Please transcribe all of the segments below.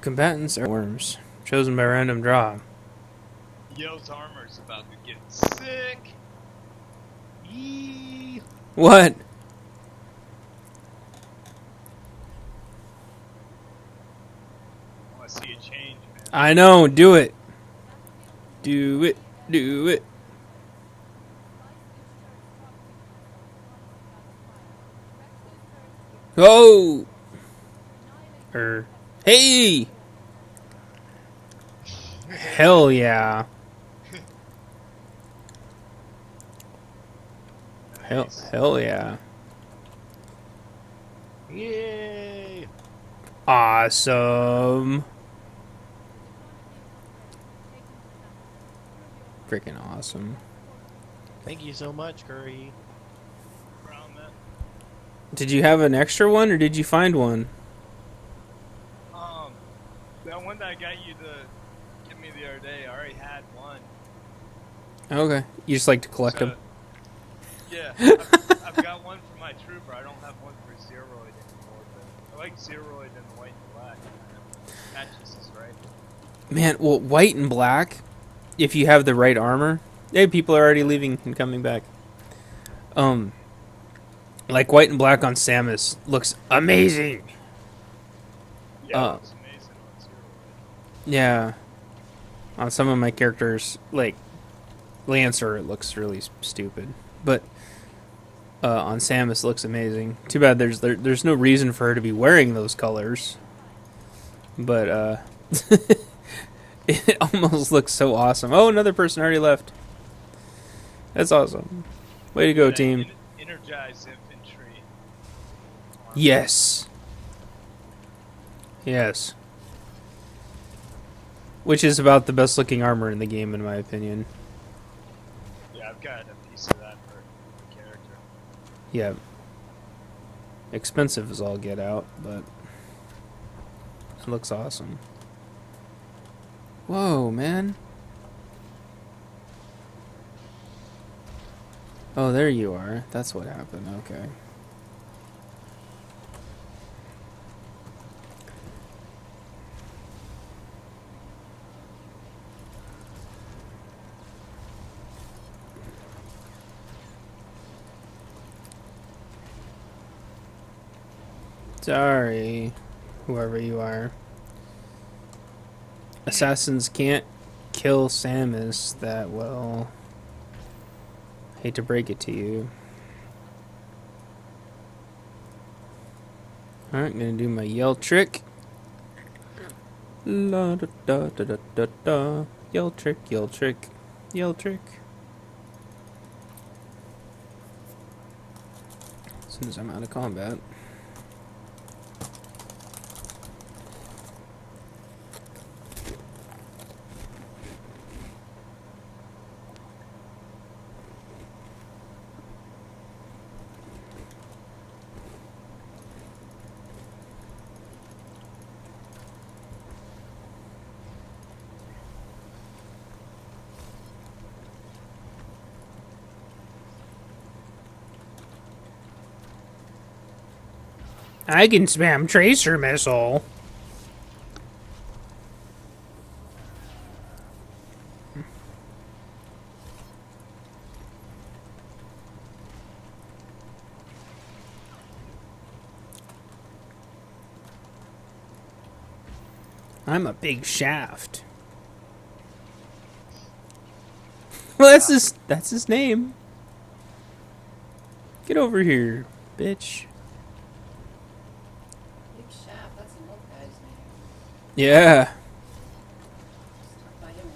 Combatants are worms, chosen by random draw. Yo's armor's about to get sick. Yee. What? I want to see a change, man. I know, do it. Do it, do it. Oh! Hey! Hell yeah. Nice. Hell yeah. Yay! Awesome. Freaking awesome. Thank you so much, Curry. Around that. Did you have an extra one or did you find one? That one that I got you to give me the other day, I already had one. Okay. You just like to collect them? Yeah, I've got one for my trooper. I don't have one for Zeroid anymore, but I like Zeroid in the white and black. Matches is right. Man, well, white and black, if you have the right armor. Hey, people are already leaving and coming back. Like white and black on Samus looks amazing. Yeah, it's amazing on Zeroid. Yeah. On some of my characters, like Lancer, it looks really stupid. But on Samus, it looks amazing. Too bad there's no reason for her to be wearing those colors. But it almost looks so awesome. Oh, another person already left. That's awesome. Way to go, That team. Energized infantry. Yes. Yes. Which is about the best looking armor in the game, in my opinion. Yeah, I've got a piece of that for the character. Yeah. Expensive as all get out, but it looks awesome. Whoa, man. Oh, there you are. That's what happened. Okay. Sorry, whoever you are. Assassins can't kill Samus that well. Hate to break it to you. Alright, gonna do my yell trick. La da da da da da da. Yell trick, yell trick, yell trick. As soon as I'm out of combat. I can spam tracer missile. I'm a big shaft. Well, that's his name. Get over here, bitch. Big Shaft, that's an old guy's name. Yeah. Stuck by him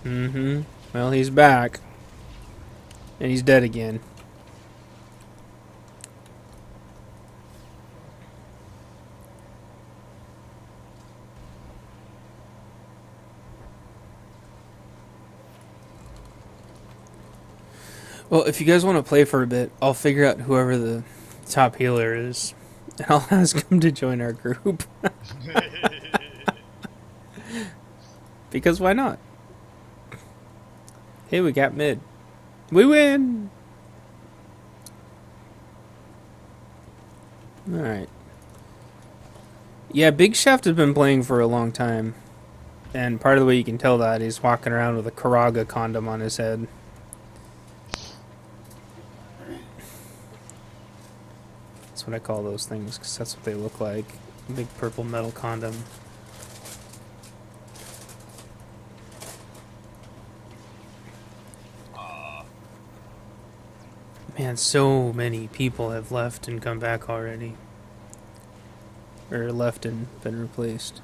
in Nintendo. Well, he's back. And he's dead again. Well, if you guys want to play for a bit, I'll figure out whoever the top healer is. And I'll ask him to join our group. Because why not? Hey, we got mid. We win! Alright. Yeah, Big Shaft has been playing for a long time. And part of the way you can tell that, he's walking around with a Karaga condom on his head. That's what I call those things, because that's what they look like. A big purple metal condom. Man, so many people have left and come back already. Or left and been replaced.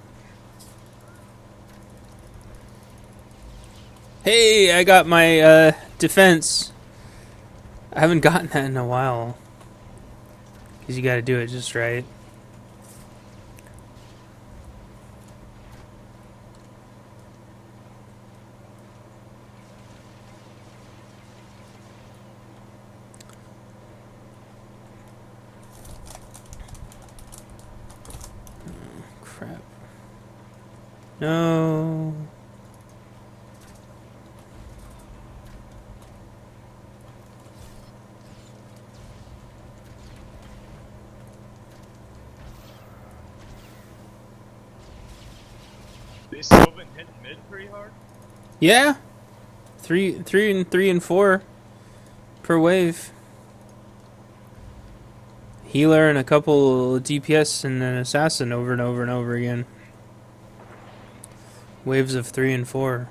Hey, I got my defense. I haven't gotten that in a while. Because you gotta do it just right. Crap. No. They still been hitting mid pretty hard. Yeah. Three and 4 per wave. Healer and a couple DPS and an assassin over and over and over again. Waves of 3 and 4.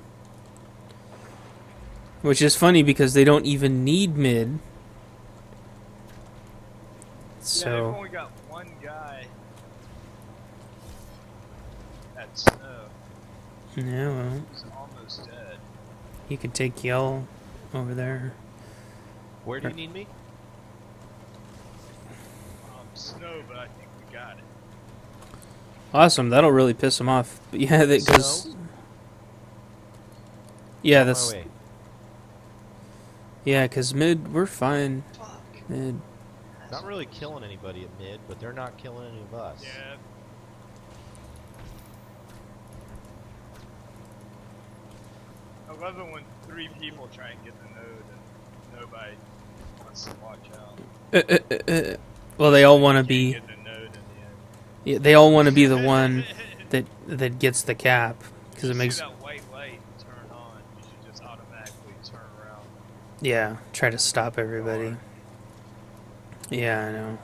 Which is funny because they don't even need mid. Yeah, they've So, only got one guy at snow. yeah, well, He's almost dead. you could take Yell over there. Where do you need me? Snow, but I think we got it. Awesome, that'll really piss them off. But yeah, because Snow? yeah, On my that's way. yeah, because mid we're fine. Fuck. Mid. Not really killing anybody at mid, but they're not killing any of us. Yeah. I love it when 3 people try and get the node and nobody wants to watch out. Well, they all want to Can't be. get the node in the end. Yeah, they all want to be the one that gets the cap because it You makes. see that white light turn on, you should just automatically turn around. Yeah, try to stop everybody. Yeah, I know.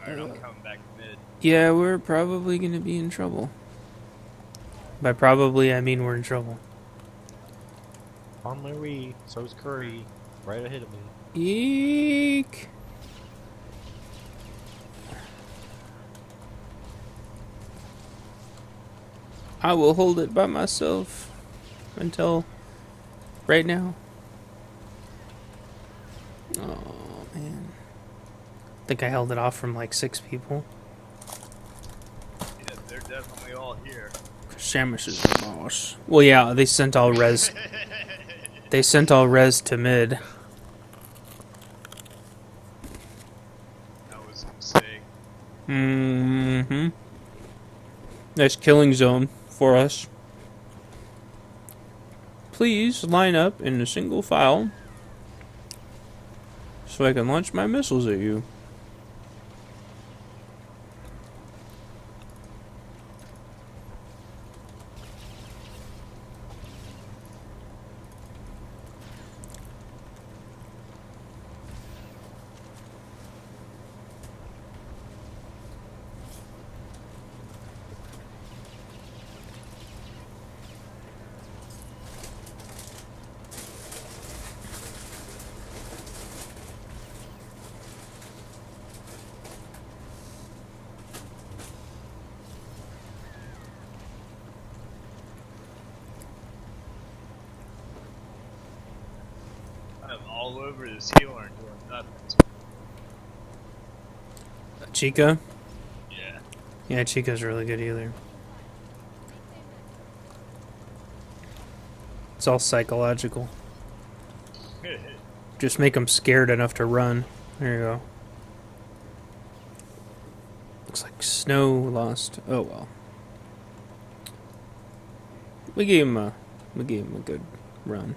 Alright, I'm coming back mid. Yeah, we're probably gonna be in trouble. By probably, I mean we're in trouble. On my way. So's Curry. Right ahead of me. Eek. I will hold it by myself until right now. Oh man. I think I held it off from like 6 people. Yeah, they're definitely all here. Samus is the boss. Well, yeah, they sent all res. They sent all res to mid. That was a mistake. Mm-hmm. Nice killing zone for us. Please line up in a single file so I can launch my missiles at you. I'm all over this healer and doing nothing. Chica? Yeah. Yeah, Chica's really good healer. It's all psychological. Just make them scared enough to run. There you go. Looks like Snow lost. Oh well. We gave him a good run.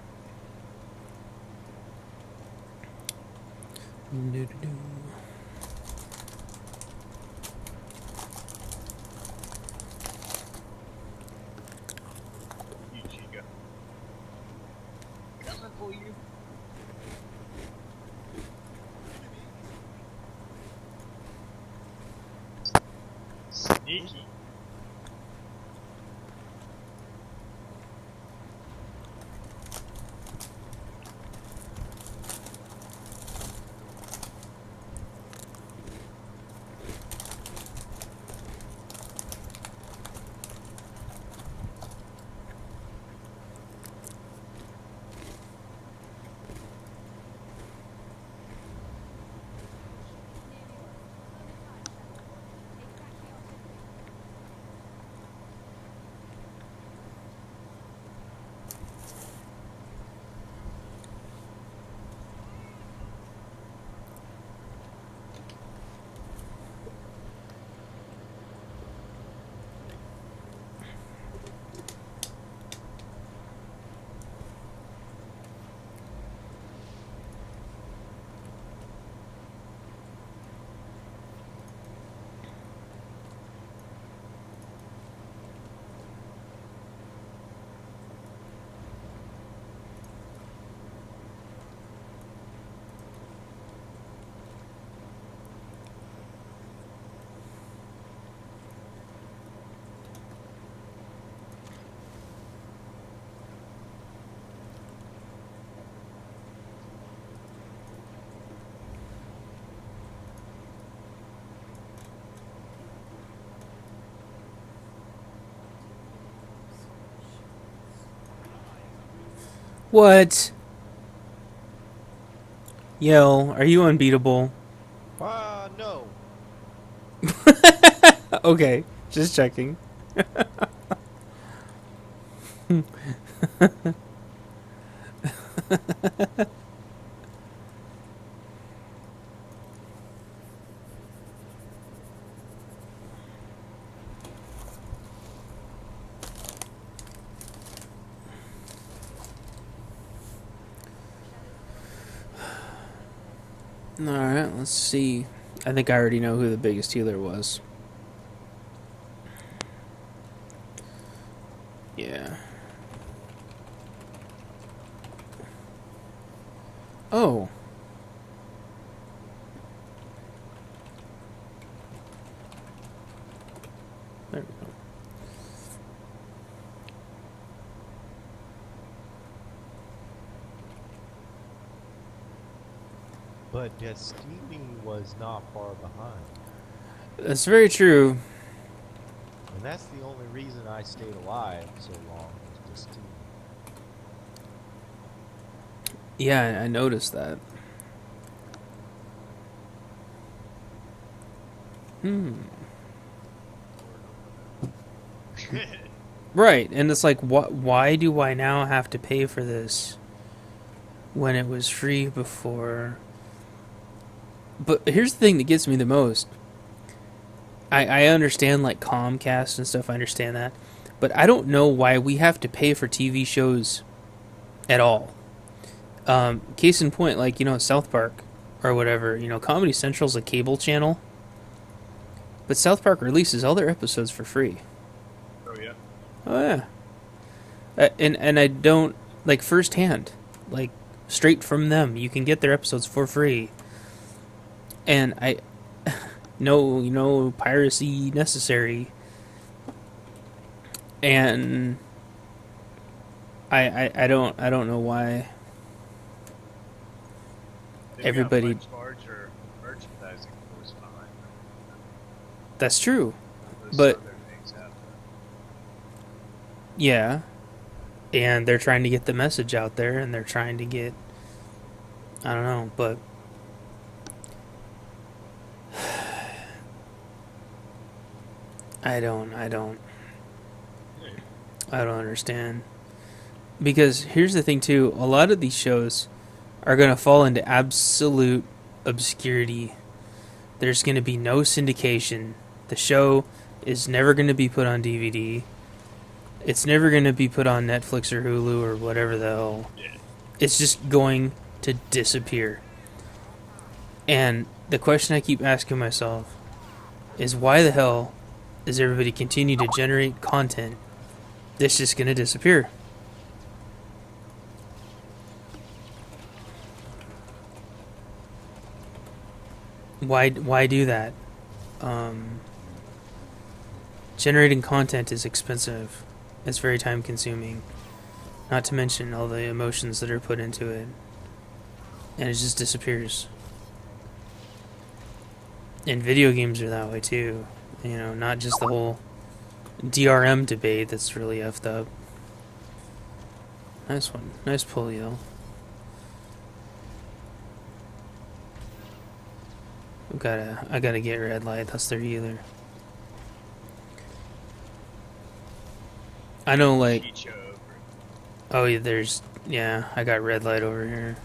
Do-do-do. You Chica. Coming for you. Sneaky. What? Yo, are you unbeatable? No. Okay, just checking. Alright, let's see. I think I already know who the biggest healer was. Yeah. Oh. There we go. But Destiny was not far behind. That's very true. And that's the only reason I stayed alive so long was Destiny. Yeah, I noticed that. Right, and it's like, why do I now have to pay for this when it was free before? But here's the thing that gets me the most. I understand, like, Comcast and stuff, I understand that. But I don't know why we have to pay for TV shows at all. Case in point, like, South Park or whatever. Comedy Central's a cable channel. But South Park releases all their episodes for free. Oh yeah. Oh, yeah. And I don't, like, firsthand. Like, straight from them. You can get their episodes for free. And no piracy necessary. And I don't know why They've everybody. got much larger merchandising force behind them. That's true. Those But other things happen. yeah, and they're trying to get the message out there, and they're trying to get, I don't know, but I don't understand. Because here's the thing too, a lot of these shows are going to fall into absolute obscurity. There's going to be no syndication. The show is never going to be put on DVD. It's never going to be put on Netflix or Hulu or whatever the hell. Yeah. It's just going to disappear. And the question I keep asking myself is why the hell is everybody continue to generate content that's just going to disappear? Why do that? Generating content is expensive. It's very time consuming. Not to mention all the emotions that are put into it. And it just disappears. And video games are that way too. You know, not just the whole DRM debate that's really effed up. Nice one. Nice pull, yo. I gotta get red light. That's their healer. I know, like... Chicho over. Oh, yeah, I got red light over here.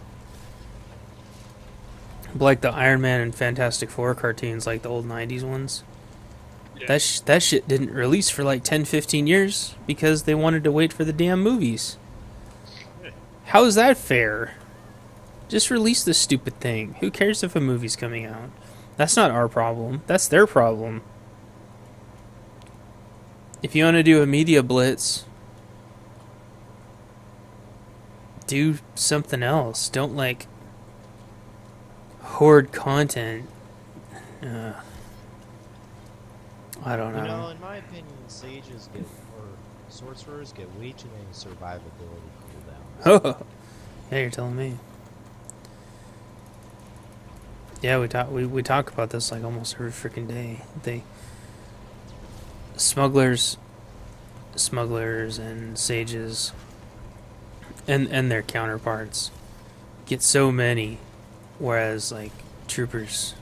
But like the Iron Man and Fantastic Four cartoons, like the old 90s ones. Yeah. That shit didn't release for like 10, 15 years because they wanted to wait for the damn movies. How is that fair? Just release this stupid thing. Who cares if a movie's coming out? That's not our problem. That's their problem. If you want to do a media blitz, do something else. Don't, like, hoard content. I don't know. You know, in my opinion, sages get, or sorcerers get way too many survivability cooldowns. Oh, yeah, you're telling me. Yeah, we talk about this like almost every freaking day. Smugglers and sages and their counterparts get so many, whereas like troopers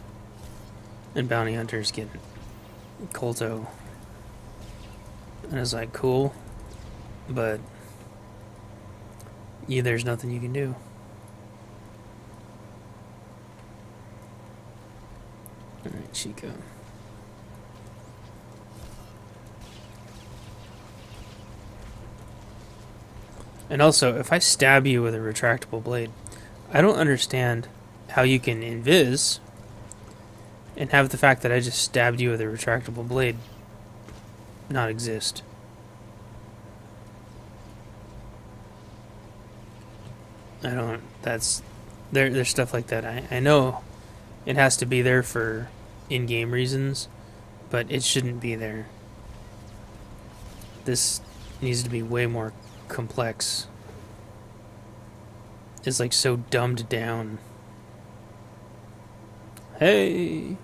and bounty hunters get Colto. And it's like cool, but yeah, there's nothing you can do. Alright, Chico. And also, if I stab you with a retractable blade, I don't understand how you can invis and have the fact that I just stabbed you with a retractable blade not exist. There's stuff like that. I know it has to be there for in-game reasons, but it shouldn't be there. This needs to be way more complex. It's like so dumbed down. Hey!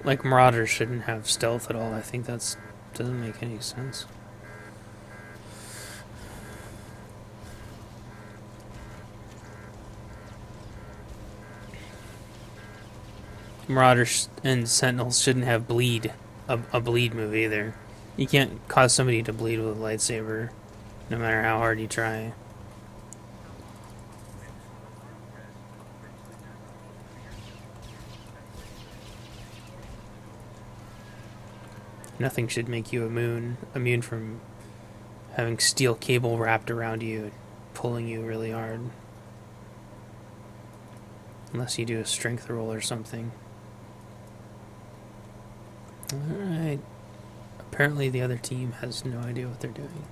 Like, Marauder shouldn't have stealth at all. I think that's doesn't make any sense. Marauders and Sentinels shouldn't have a bleed move either. You can't cause somebody to bleed with a lightsaber, no matter how hard you try. Nothing should make you immune from having steel cable wrapped around you and pulling you really hard. Unless you do a strength roll or something. Alright. Apparently the other team has no idea what they're doing.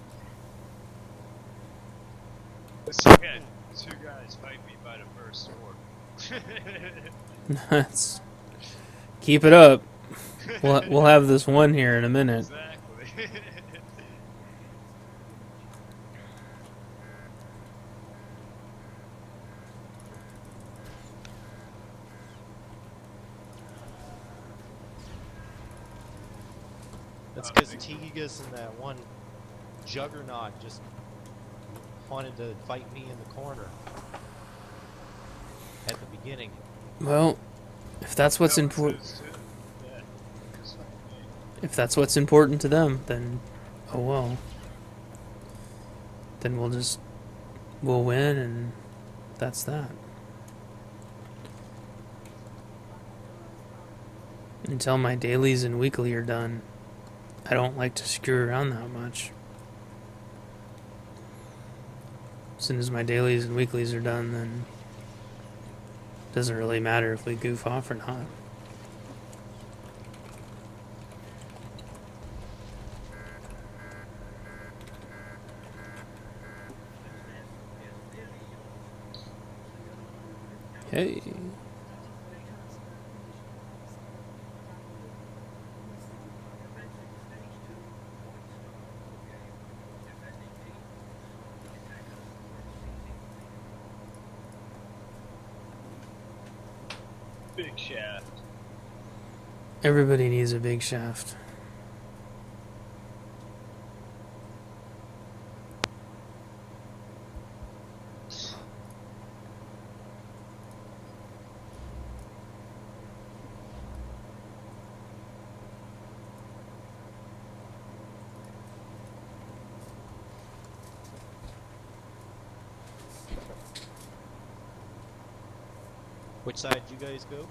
So we had two guys fight me by the first sword. That's... Keep it up. We'll have this one here in a minute. Exactly. That's because Tegas and that one juggernaut just wanted to fight me in the corner at the beginning. Well, if that's what's important, Yeah. Just like me. if that's what's important to them, then oh well. then we'll win, and that's that. Until my dailies and weekly are done, I don't like to screw around that much. As soon as my dailies and weeklies are done, then it doesn't really matter if we goof off or not. Hey. Big shaft. Everybody needs a big shaft. Which side you guys go?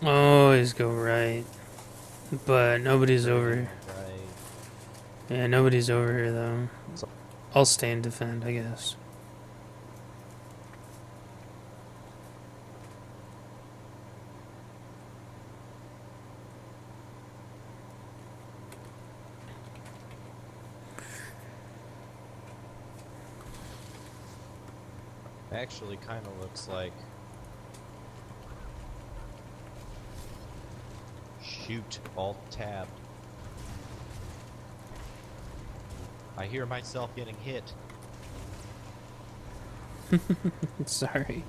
Always go right. But nobody's over here. Right. Yeah, nobody's over here though. So- I'll stay and defend, I guess. Actually, kind of looks like. Shoot, Alt Tab. I hear myself getting hit. Sorry.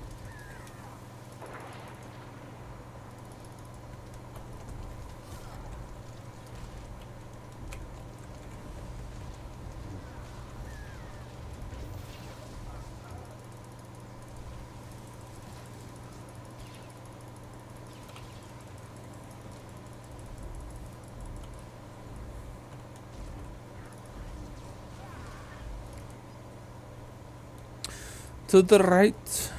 To the right.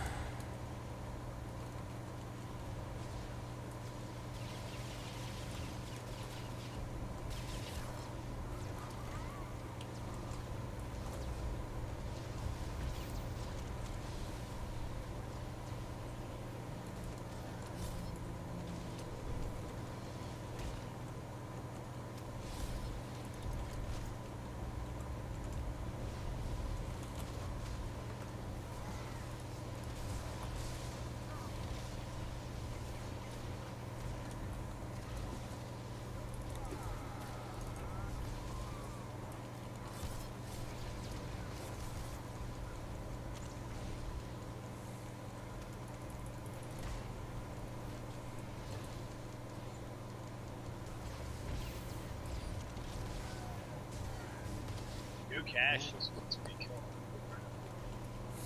New cache is what's me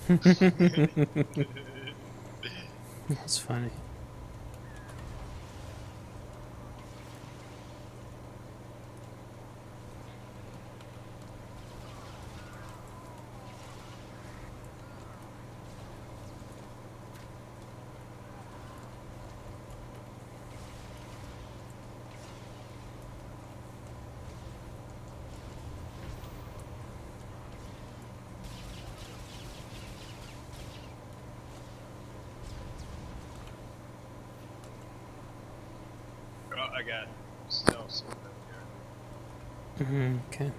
killing. That's funny. Oh, I got snow sitting over here. Okay.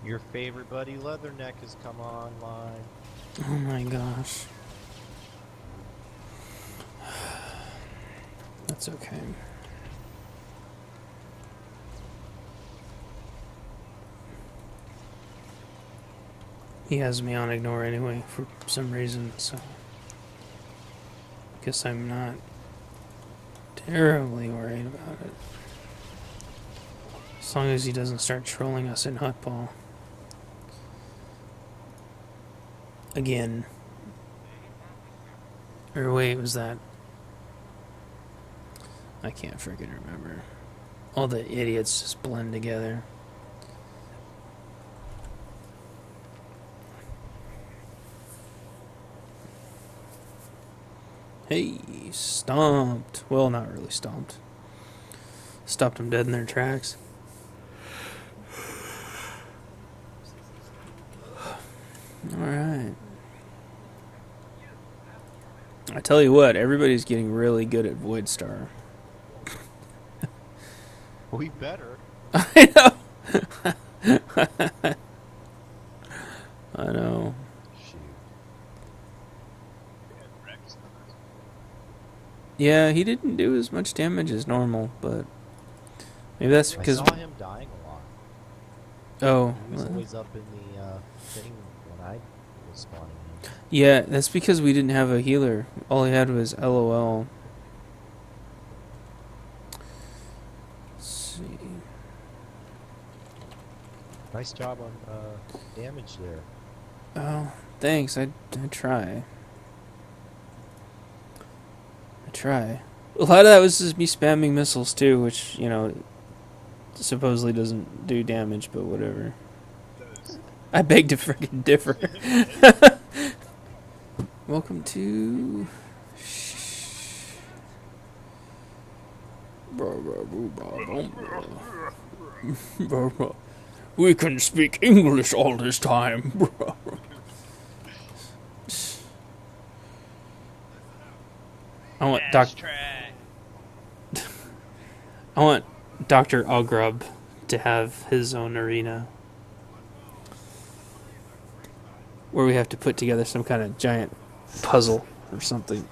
Your favorite buddy Leatherneck has come online. Oh my gosh. That's okay. He has me on ignore anyway for some reason, so guess I'm not terribly worried about it. As long as he doesn't start trolling us in Hutball. Again. Or wait, was that... I can't freaking remember. All the idiots just blend together. Hey, stomped. Well, not really stomped. Stopped them dead in their tracks. Alright. I tell you what, everybody's getting really good at Void Star. We better. I know. I know. Shoot. Yeah, he didn't do as much damage as normal, but maybe that's because... I saw him dying a lot. Oh. He was always up in the thing when I was spawning him. Yeah, that's because we didn't have a healer. All he had was LOL. Let's see. Nice job on damage there. Oh, thanks. I try. I try. A lot of that was just me spamming missiles too, which, you know, supposedly doesn't do damage, but whatever. I beg to freaking differ. Welcome to... We can speak English all this time. I want I want Dr. Algrub to have his own arena where we have to put together some kind of giant puzzle or something.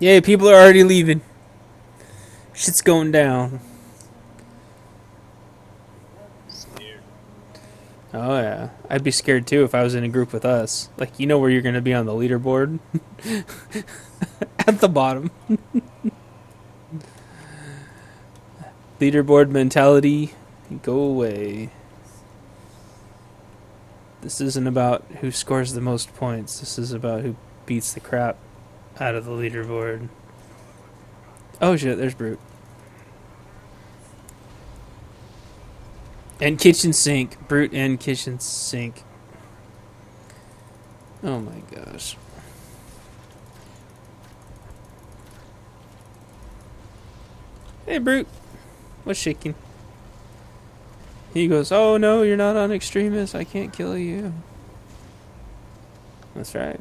Yay, people are already leaving. Shit's going down. Scared. Oh yeah, I'd be scared too if I was in a group with us. Like, you know where you're gonna be on the leaderboard? At the bottom. Leaderboard mentality, go away. This isn't about who scores the most points. This is about who beats the crap out of the leaderboard. Oh shit, there's Brute. And kitchen sink. Brute and kitchen sink. Oh my gosh. Hey Brute. What's shaking? He goes, oh no, you're not on Extremis. I can't kill you. That's right.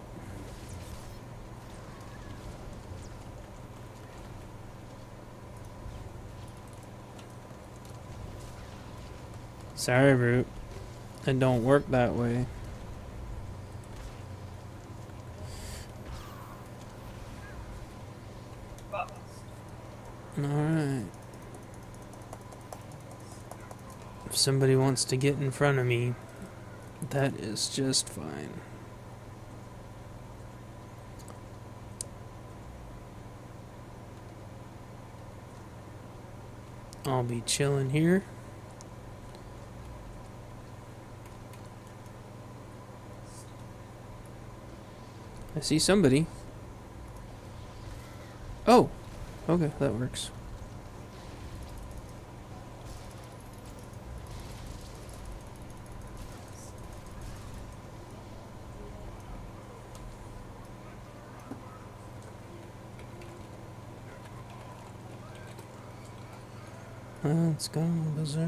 Sorry, Brute. It don't work that way. Alright. If somebody wants to get in front of me, that is just fine. I'll be chilling here. I see somebody. Oh, okay, that works. Let's go berserk.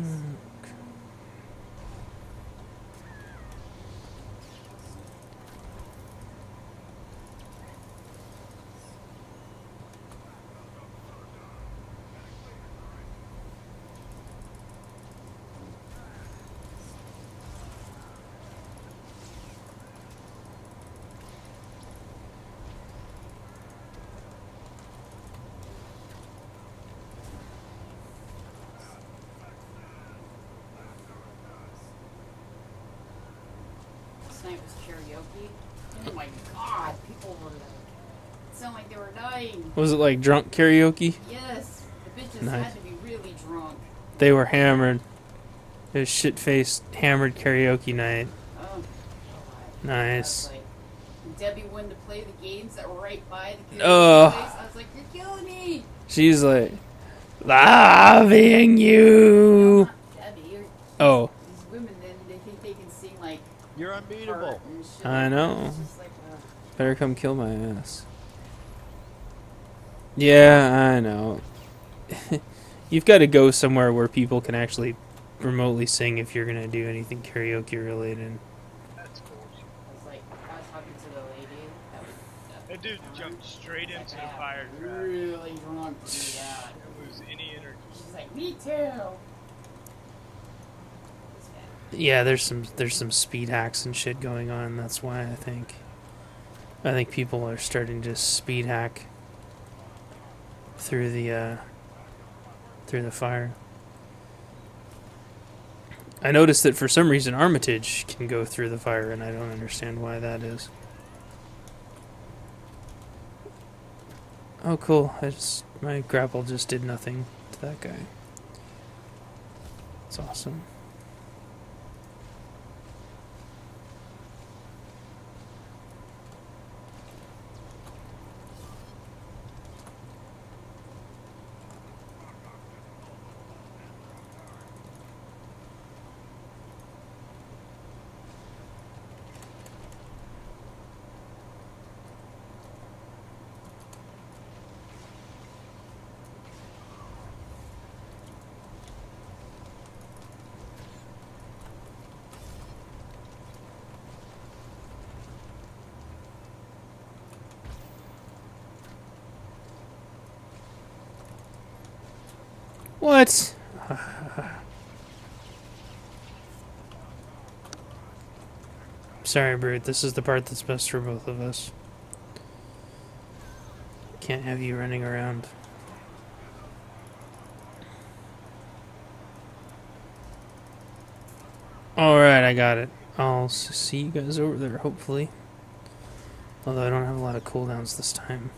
Last night was karaoke. Oh my god, people were like, it sounded like they were dying. Was it like drunk karaoke? Yes, the bitches Nice. had to be really drunk. They were hammered. It was shit-faced, hammered karaoke night. Oh, God. Nice. I was like, Debbie wanted to play the games that were right by the karaoke Ugh. place. I was like, you're killing me. She's like, loving you. Not Debbie. Oh, These women, then they think they can sing like You're unbeatable. Heart and shit. I know. It's just like, Better come kill my ass. Yeah, I know. You've got to go somewhere where people can actually remotely sing if you're going to do anything karaoke related. That's cool. I was like, I was talking to the lady That dude jumped straight into the I fire got trap. really drunk to do that. Didn't lose any energy. She's like, me too. It's bad. Yeah, there's some speed hacks and shit going on. That's why I think people are starting to speed hack through the fire. I noticed that for some reason Armitage can go through the fire, and I don't understand why that is. Oh, cool! My grapple just did nothing to that guy. It's awesome. What? Sorry, Brute. This is the part that's best for both of us. Can't have you running around. Alright, I got it. I'll see you guys over there, hopefully. Although I don't have a lot of cooldowns this time.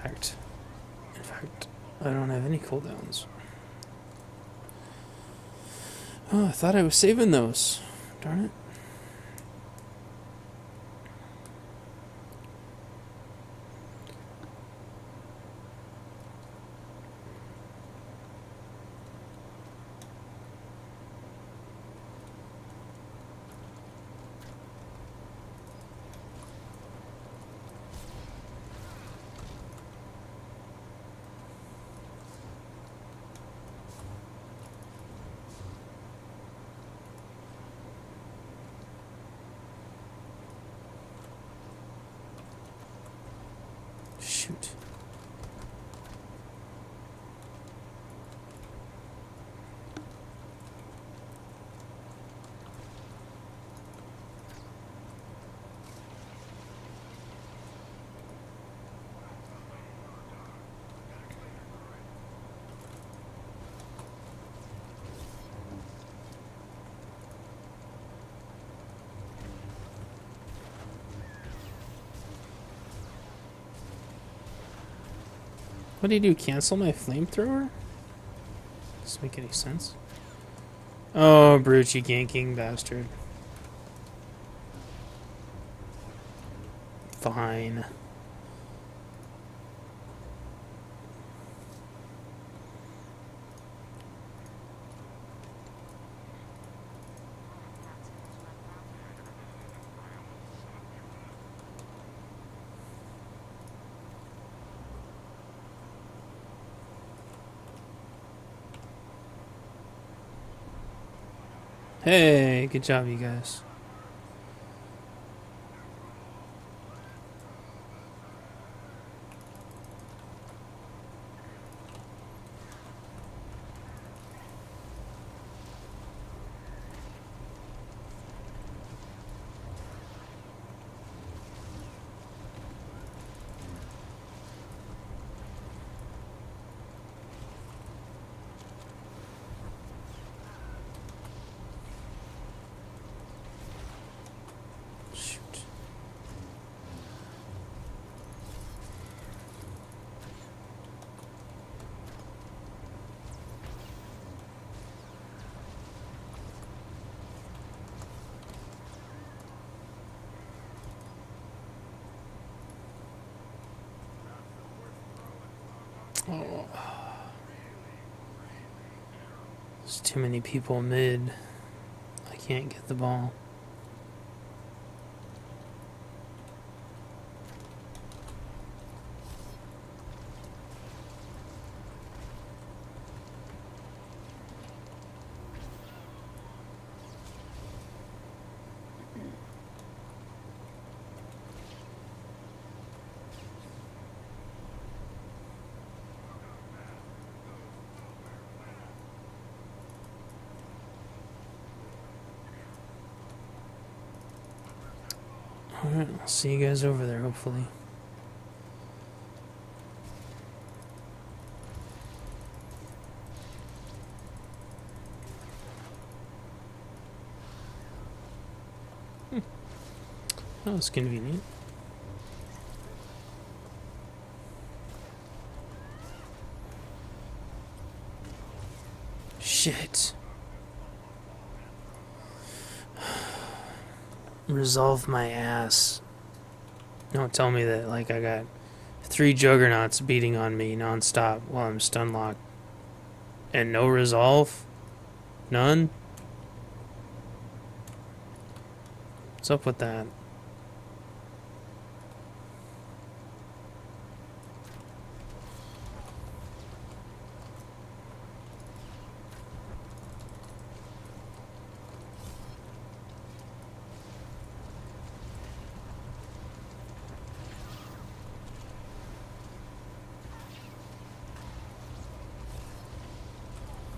In fact, I don't have any cooldowns. Oh, I thought I was saving those. Darn it. Shoot. What do you do? Cancel my flamethrower? Doesn't make any sense. Oh, brute, you ganking bastard. Fine. Hey, good job, you guys. Shoot. Oh. There's too many people mid. I can't get the ball. Alright, I'll see you guys over there, hopefully. That was convenient. Shit. Resolve my ass. Don't tell me that, like, I got 3 juggernauts beating on me nonstop while I'm stun locked. And no resolve? None? What's up with that?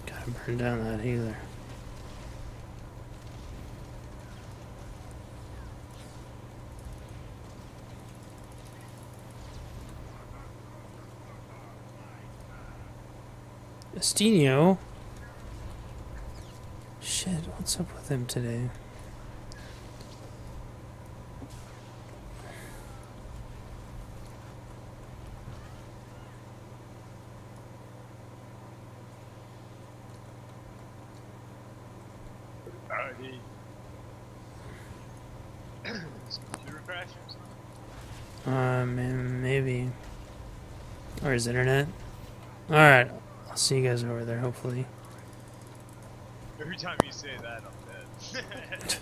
Gotta burn down that healer. Estinio? Shit, what's up with him today? Alrighty. Is computer crash or something? Maybe. Or his internet. Alright, I'll see you guys over there, hopefully. Every time you say that, I'm dead. It's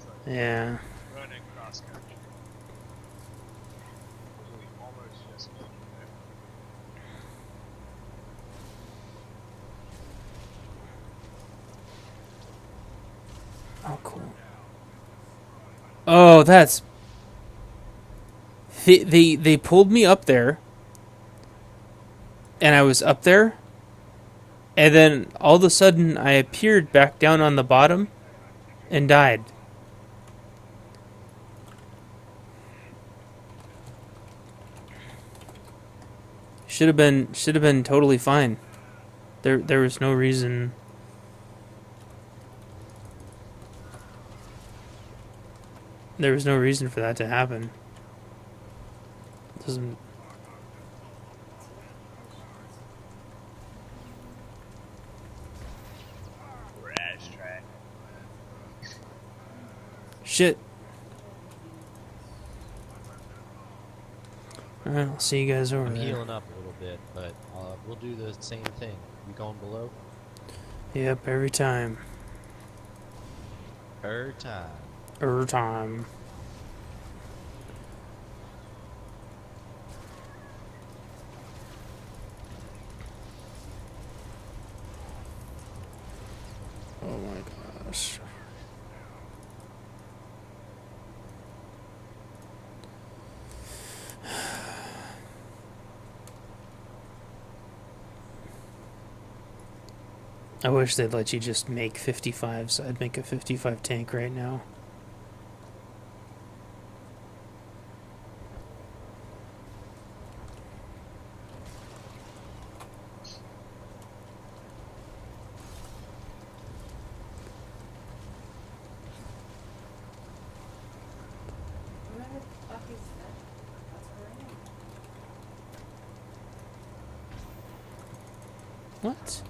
like Yeah. running cross country. Literally almost just making it. Oh, cool. Oh, that's... They pulled me up there. And I was up there. And then all of a sudden I appeared back down on the bottom and died. Should have been totally fine. There was no reason. There was no reason for that to happen. Doesn't. Rash track. Shit. Alright, I'll see you guys over I'm there. healing up a little bit, but we'll do the same thing. You going below? Yep, every time. Every time. Every time. Oh my gosh. I wish they'd let you just make 55s. I'd make a 55 tank right now. Where the fuck is that? That's where I am. What?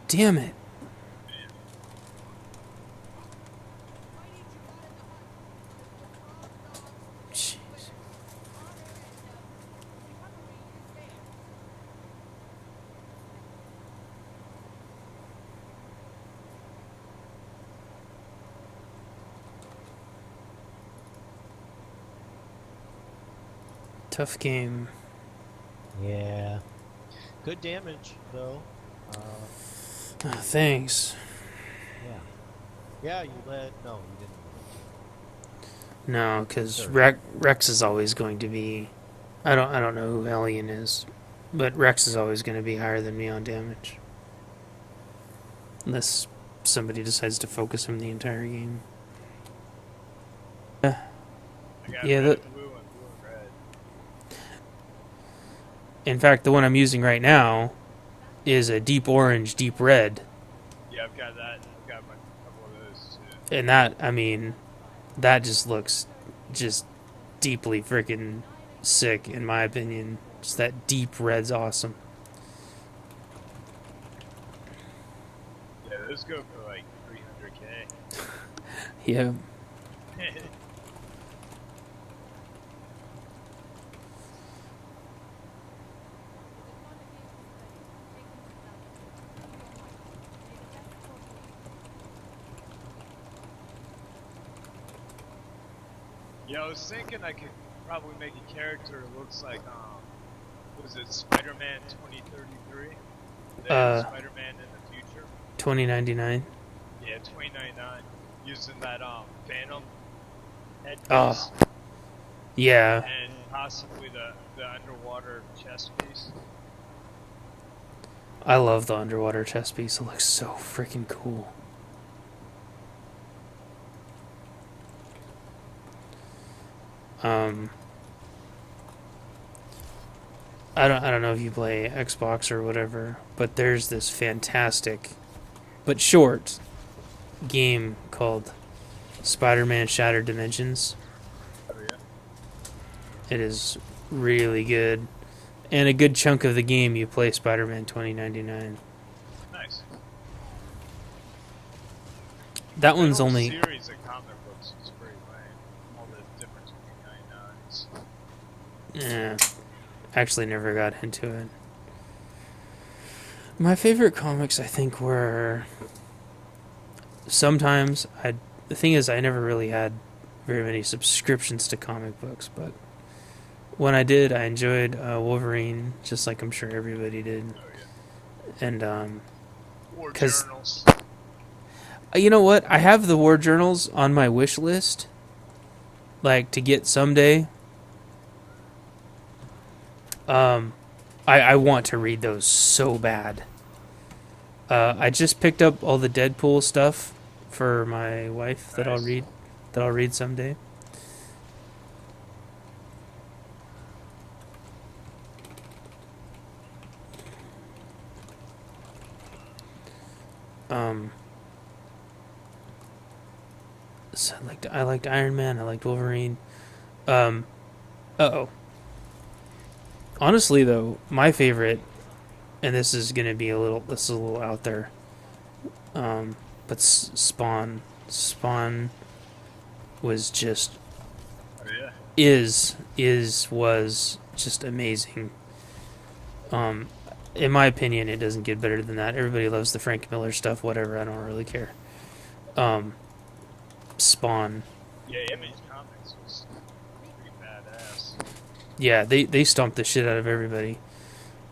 Damn it. Jeez. Tough game. Yeah. Good damage, though. Thanks. Yeah. Yeah, you led. No, you didn't. No, because Sure. Rex is always going to be. I don't know who Alien is, but Rex is always going to be higher than me on damage, unless somebody decides to focus him the entire game. I got Yeah, red, the- blue, and blue and red. In fact, the one I'm using right now is a deep orange, deep red, Yeah, I've got that. I've got a couple of those too. and that, I mean, that just looks just deeply freaking sick in my opinion. Just that deep red's awesome. Yeah, those go for like 300k. Yeah. Yeah, I was thinking I could probably make a character that looks like, was it Spider-Man 2033? Spider-Man in the future? 2099. Yeah, 2099. Using that, Phantom headpiece. Oh. Yeah. And possibly the underwater chest piece. I love the underwater chest piece. It looks so freaking cool. I don't know if you play Xbox or whatever, but there's this fantastic but short game called Spider-Man Shattered Dimensions. Oh yeah. It is really good. And a good chunk of the game you play Spider-Man 2099. Nice. That one's whole only series of comic books is pretty lame. All the different 2099s. yeah. Actually never got into it. My favorite comics I think were sometimes the thing is I never really had very many subscriptions to comic books, but when I did, I enjoyed Wolverine, just like I'm sure everybody did. Oh yeah. And War 'cause- journals. you know what? I have the war journals on my wish list, like to get someday. I want to read those so bad. I just picked up all the Deadpool stuff for my wife that I'll Nice. read. That I'll read someday. So I liked Iron Man. I liked Wolverine. Uh-oh. Honestly, though, my favorite, and this is gonna be a little out there. But Spawn was just Oh yeah. is was just amazing. In my opinion, it doesn't get better than that. Everybody loves the Frank Miller stuff, whatever. I don't really care. Spawn. Yeah, Image Comics was pretty badass. Yeah, they stomped the shit out of everybody.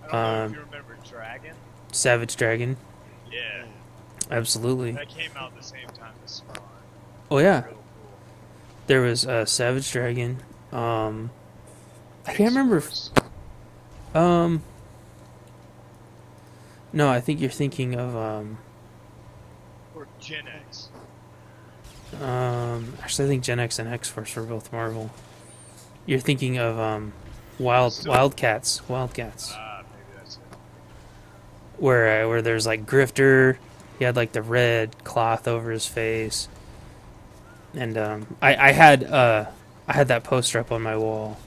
I don't know if you remember Dragon. Savage Dragon. Yeah. Absolutely. That came out the same time as Spawn. Oh yeah. Real cool. There was Savage Dragon. I can't remember. No, I think you're thinking of Or Gen X. actually I think Gen X and X Force were both Marvel. You're thinking of Wildcats. Maybe that's it. Where there's like Grifter, he had like the red cloth over his face. And I had that poster up on my wall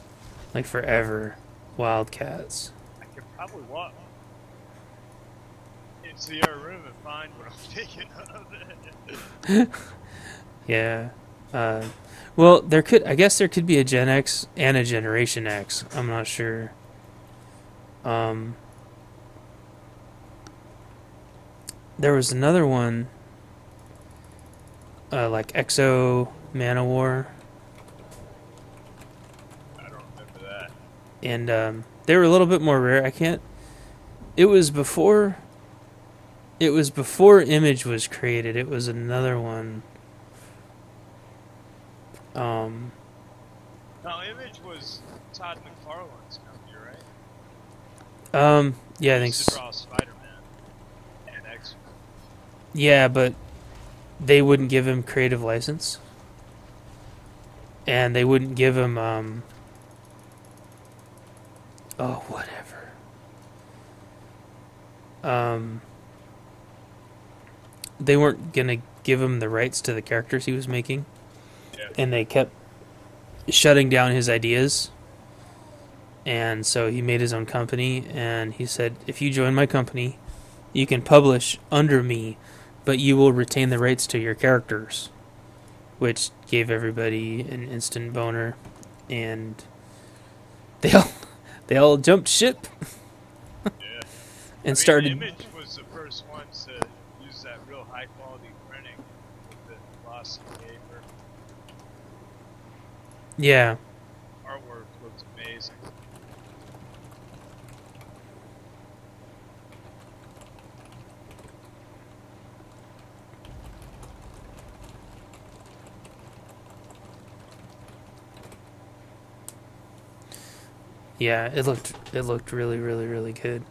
like forever. Wildcats. I could probably walk into your room and find what I'm thinking of. Yeah. Well, I guess there could be a Gen X and a Generation X. I'm not sure. There was another one, like Exo Manowar, I don't remember that. and they were a little bit more rare. It was before Image was created. It was another one. Now, Image was Todd McFarlane's company, right? Yeah, I He think used to so. draw Spider-Man and X-Men. Yeah, but they wouldn't give him creative license, and they wouldn't give him whatever. They weren't gonna give him the rights to the characters he was making, and they kept shutting down his ideas. And so he made his own company, and he said, if you join my company, you can publish under me, but you will retain the rights to your characters, which gave everybody an instant boner, and they all jumped ship. Yeah. And started. Image was the first one to use that real high quality printing with the glossy paper. Yeah. Artwork looked amazing. Yeah, it looked really, really, really good.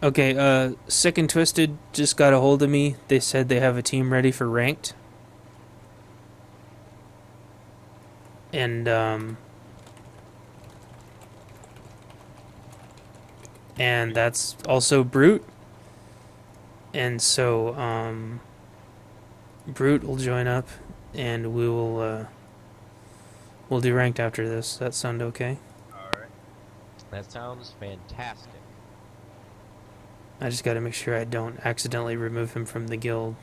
Okay, Sick and Twisted just got a hold of me. They said they have a team ready for ranked. And that's also Brute. And so Brute will join up, and we'll do ranked after this. That sound okay? Alright. That sounds fantastic. I just got to make sure I don't accidentally remove him from the guild.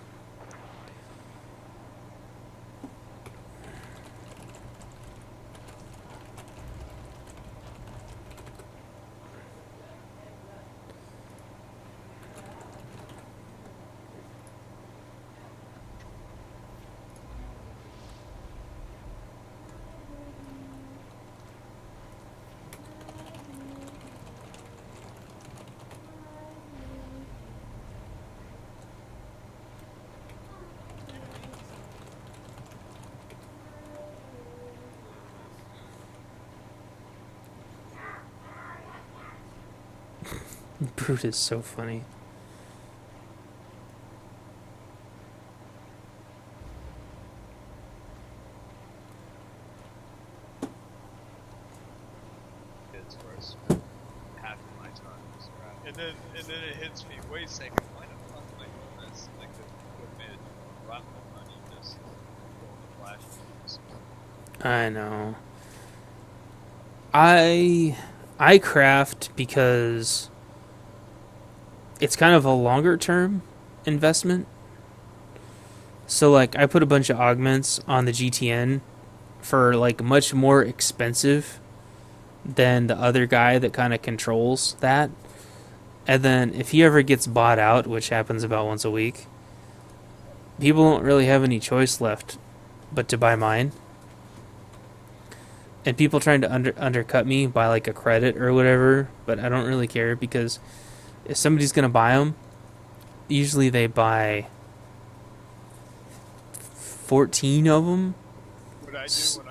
Brute is so funny. It's where I spent half of my time was around. And then it hits me, wait a second, why the fuck am I doing this? Like, the made a lot more money just going to Flash games. I know. I craft because it's kind of a longer term investment. So like I put a bunch of augments on the GTN for like much more expensive than the other guy that kind of controls that. And then if he ever gets bought out, which happens about once a week, people don't really have any choice left but to buy mine. And people trying to undercut me by like a credit or whatever, but I don't really care because if somebody's going to buy them, usually they buy 14 of them. What I do when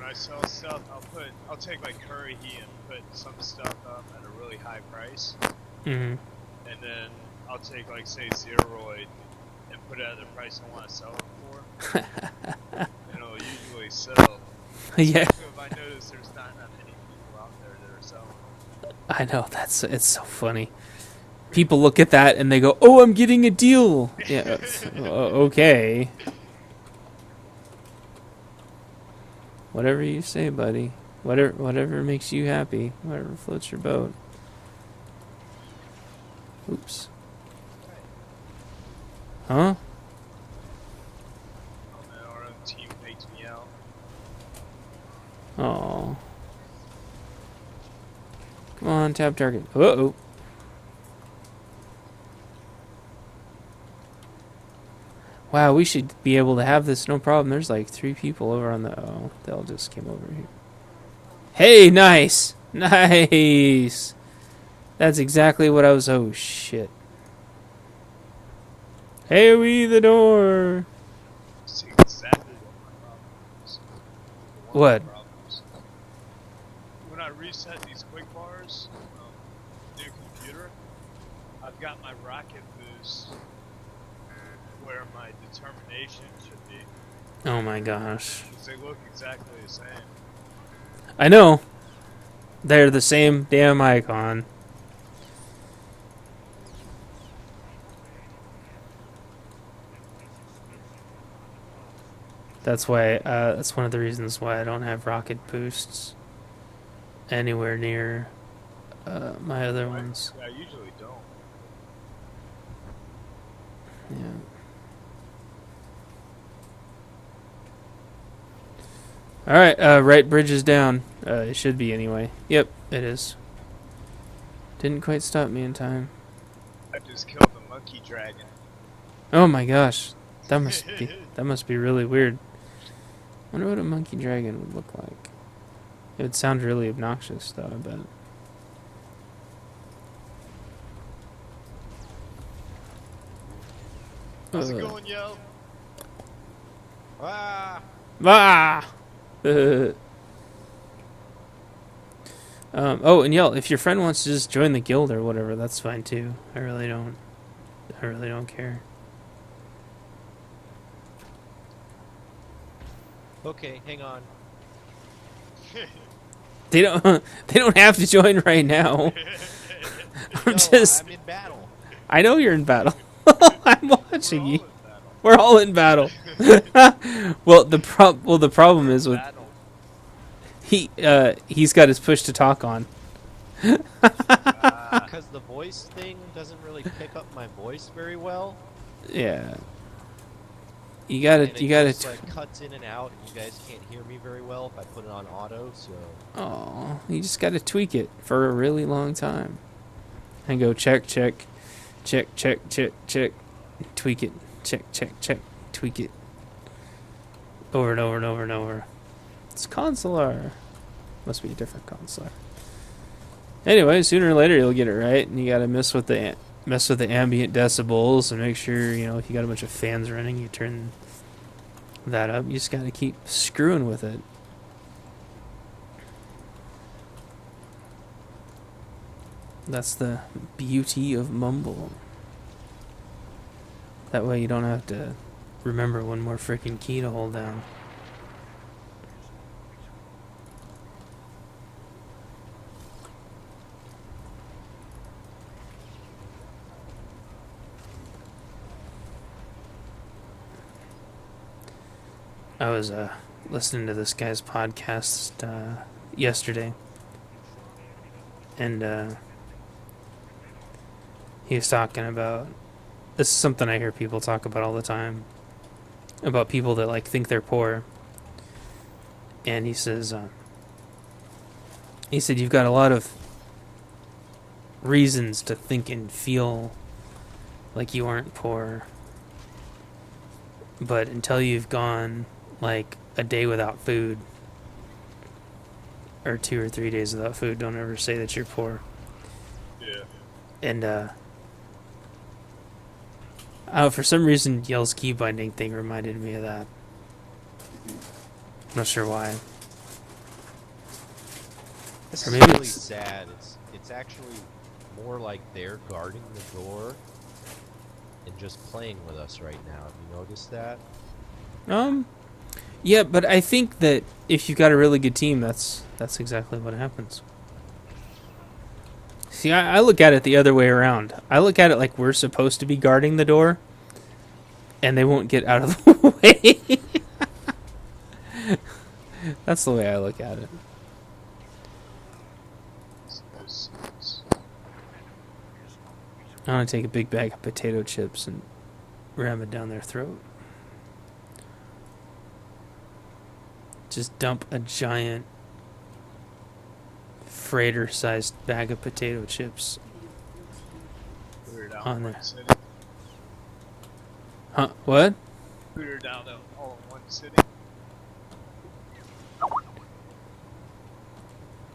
I sell stuff, I'll take like Curry Heat and put some stuff up at a really high price. Mm-hmm. And then I'll take like say Zeroid and put it at the price I want to sell it for. And it'll usually sell. Yeah. If I notice there's not that many people out there that are selling. I know, it's so funny. People look at that and they go, "Oh, I'm getting a deal." Yeah. Okay. Whatever you say, buddy. Whatever makes you happy. Whatever floats your boat. Oops. Huh? Oh man, our own team faked me out. Oh. Come on, tap target. Uh-oh. Wow, we should be able to have this, no problem. There's like 3 people over on the... Oh, they all just came over here. Hey, nice! Nice! That's exactly what I was... Oh, shit. Hey, we the door! See exactly what my problem is. One of What? my problems. When I reset these quick bars, new computer, I've got my rocket boost where my determination should be. Oh my gosh. Because they look exactly the same. I know. They're the same damn icon. That's why. That's one of the reasons why I don't have rocket boosts anywhere near my other ones. I usually don't. Yeah. All right. Right bridge is down. It should be anyway. Yep, it is. Didn't quite stop me in time. I just killed the monkey dragon. Oh my gosh, that must be really weird. Wonder what a monkey dragon would look like. It would sound really obnoxious, though, I bet. How's it going, yo? Ah! Ah! Oh, and Yell, if your friend wants to just join the guild or whatever, that's fine too. I really don't care. Okay, hang on. They don't have to join right now. I'm I'm in battle. I know you're in battle. I'm watching you. We're all in battle. We're all in battle. Well, the problem is with Battle. he's got his push to talk on. Because the voice thing doesn't really pick up my voice very well. Yeah. You And gotta it just, like, cuts in and out, and you guys can't hear me very well if I put it on auto, so... Oh, you just gotta tweak it for a really long time. And go check, check, check, check, check, check, tweak it, check, check, check, tweak it. Over and over and over and over. It's consular. Must be a different consular. Anyway, sooner or later you'll get it right, and you gotta mess with the ambient decibels and make sure, you know, if you got a bunch of fans running, you turn that up. You just gotta keep screwing with it. That's the beauty of Mumble. That way you don't have to remember one more freaking key to hold down. I was listening to this guy's podcast he was talking about, this is something I hear people talk about all the time, about people that like think they're poor. And he says, he said, you've got a lot of reasons to think and feel like you aren't poor. But until you've gone like a day without food, or 2 or 3 days without food, don't ever say that you're poor. Yeah. And, for some reason, Yell's key binding thing reminded me of that. I'm not sure why. This Or is maybe really it's- sad. It's actually more like they're guarding the door and just playing with us right now. Have you noticed that? Yeah, but I think that if you've got a really good team, that's exactly what happens. See, I look at it the other way around. I look at it like we're supposed to be guarding the door, and they won't get out of the way. That's the way I look at it. I want to take a big bag of potato chips and ram it down their throat. Just dump a giant freighter-sized bag of potato chips Put her down on in there. one sitting. Huh? What? Put her down all in one sitting.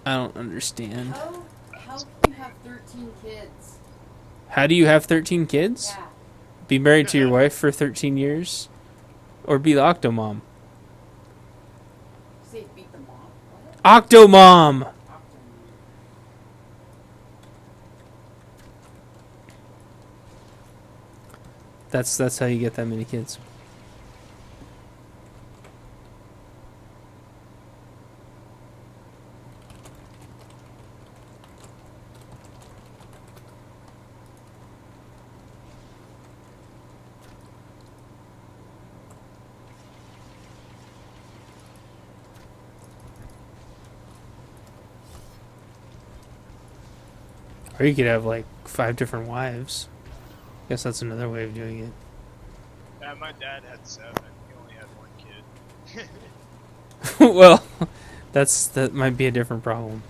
I don't understand. How can you have 13 kids? How do you have 13 kids? Yeah. Be married to your wife for 13 years? Or be the Octomom? Say beat the mom. What? Octomom! That's how you get that many kids. Or you could have like 5 different wives. Guess that's another way of doing it. Yeah, my dad had 7. He only had 1 kid. Well, that might be a different problem.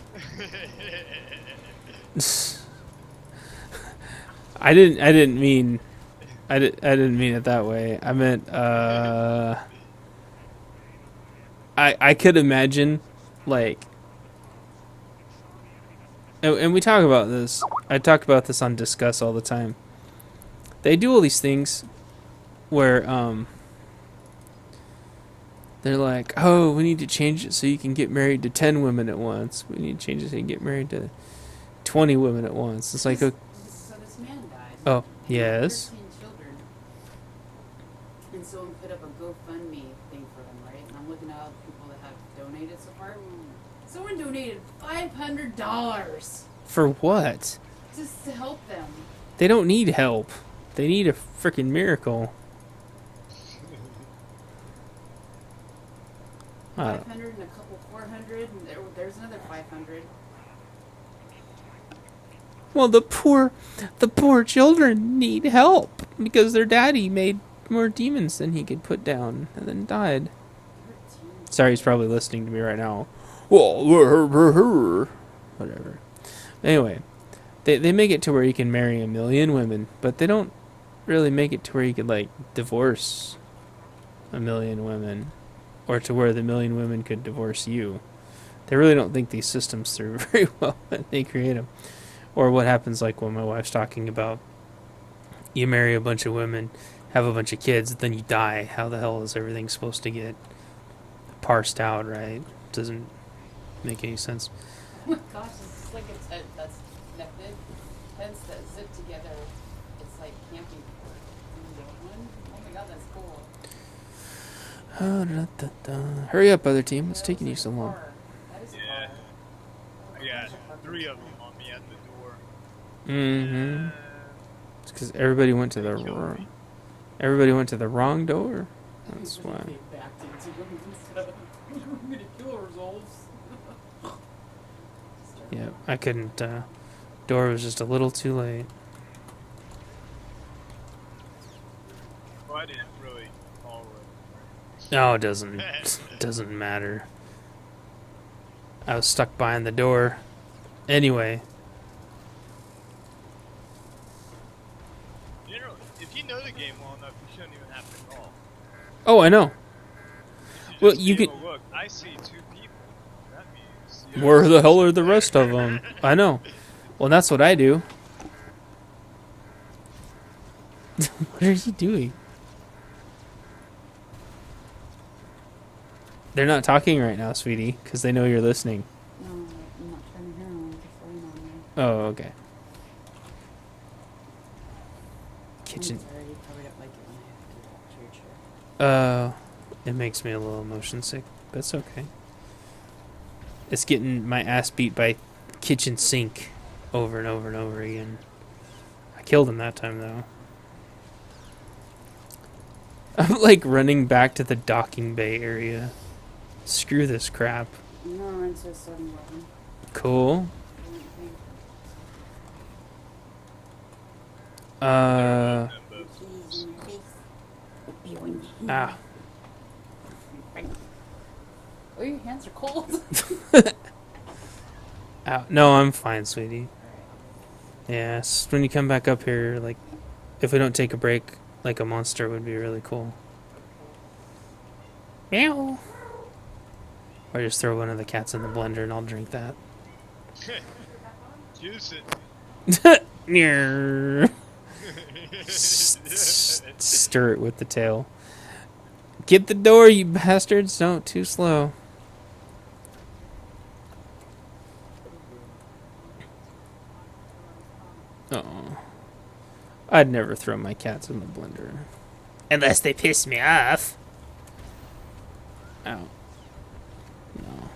I didn't mean it that way. I meant I could imagine like, and we talk about this. I talk about this on Discuss all the time. They do all these things where they're like, oh, we need to change it so you can get married to 10 women at once. We need to change it so you can get married to 20 women at once. It's like, So this man died. oh, And he had yes. 13 children. And someone put up a GoFundMe thing for them, right? And I'm looking at all the people that have donated so far. Someone donated $500 For what? just to help them. They don't need help. They need a freaking miracle. I don't- 500 and a couple 400, and there's another 500. Well, the poor children need help because their daddy made more demons than he could put down and then died. 13. Sorry, he's probably listening to me right now. Whatever. Anyway, they make it to where you can marry 1,000,000 women, but they don't really make it to where you could like divorce 1,000,000 women, or to where the 1,000,000 women could divorce you. They really don't think these systems through very well when they create them. Or what happens like when my wife's talking about you marry a bunch of women, have a bunch of kids, then you die. How the hell is everything supposed to get parsed out, right? Doesn't make any sense. Oh my gosh, it's like a tent that's connected. Tents that zip together. It's like camping. Oh my god, that's cool. Hurry up, other team. It's taking you so long. That is Yeah. far. I got 3 of them on me at the door. Mm-hmm. It's because everybody went to the wrong door. That's why. They backed into them instead of I'm gonna kill ourselves. Yeah, I couldn't. Door was just a little too late. I didn't really follow it. No, it doesn't matter. I was stuck behind the door. Anyway, Generally, if you know the game well enough, you shouldn't even have to call. oh, I know. If Well, just you give could- a look, I see 2 people. That means you Where know, the hell are the rest of them? I know. Well, that's what I do. What are you doing? They're not talking right now, sweetie, because they know you're listening. No, I'm not trying to hear them. Just laying on me. Oh, okay. Kitchen. I'm sorry, you probably don't like it when I have to do that. Sure. It makes me a little motion sick. That's okay. It's getting my ass beat by kitchen sink over and over and over again. I killed him that time, though. I'm like running back to the docking bay area. Screw this crap. No, I'm into 7-Eleven. Cool. and the- Cheese in your face. Boing. Ah. Oh, your hands are cold. Ow. No, I'm fine, sweetie. Yeah, when you come back up here, like, if we don't take a break, like a monster would be really cool. Meow. Or just throw one of the cats in the blender and I'll drink that. Juice it. Nyeh. Stir it with the tail. Get the door, you bastards! Don't, too slow. Oh, I'd never throw my cats in the blender. Unless they piss me off. Ow. No.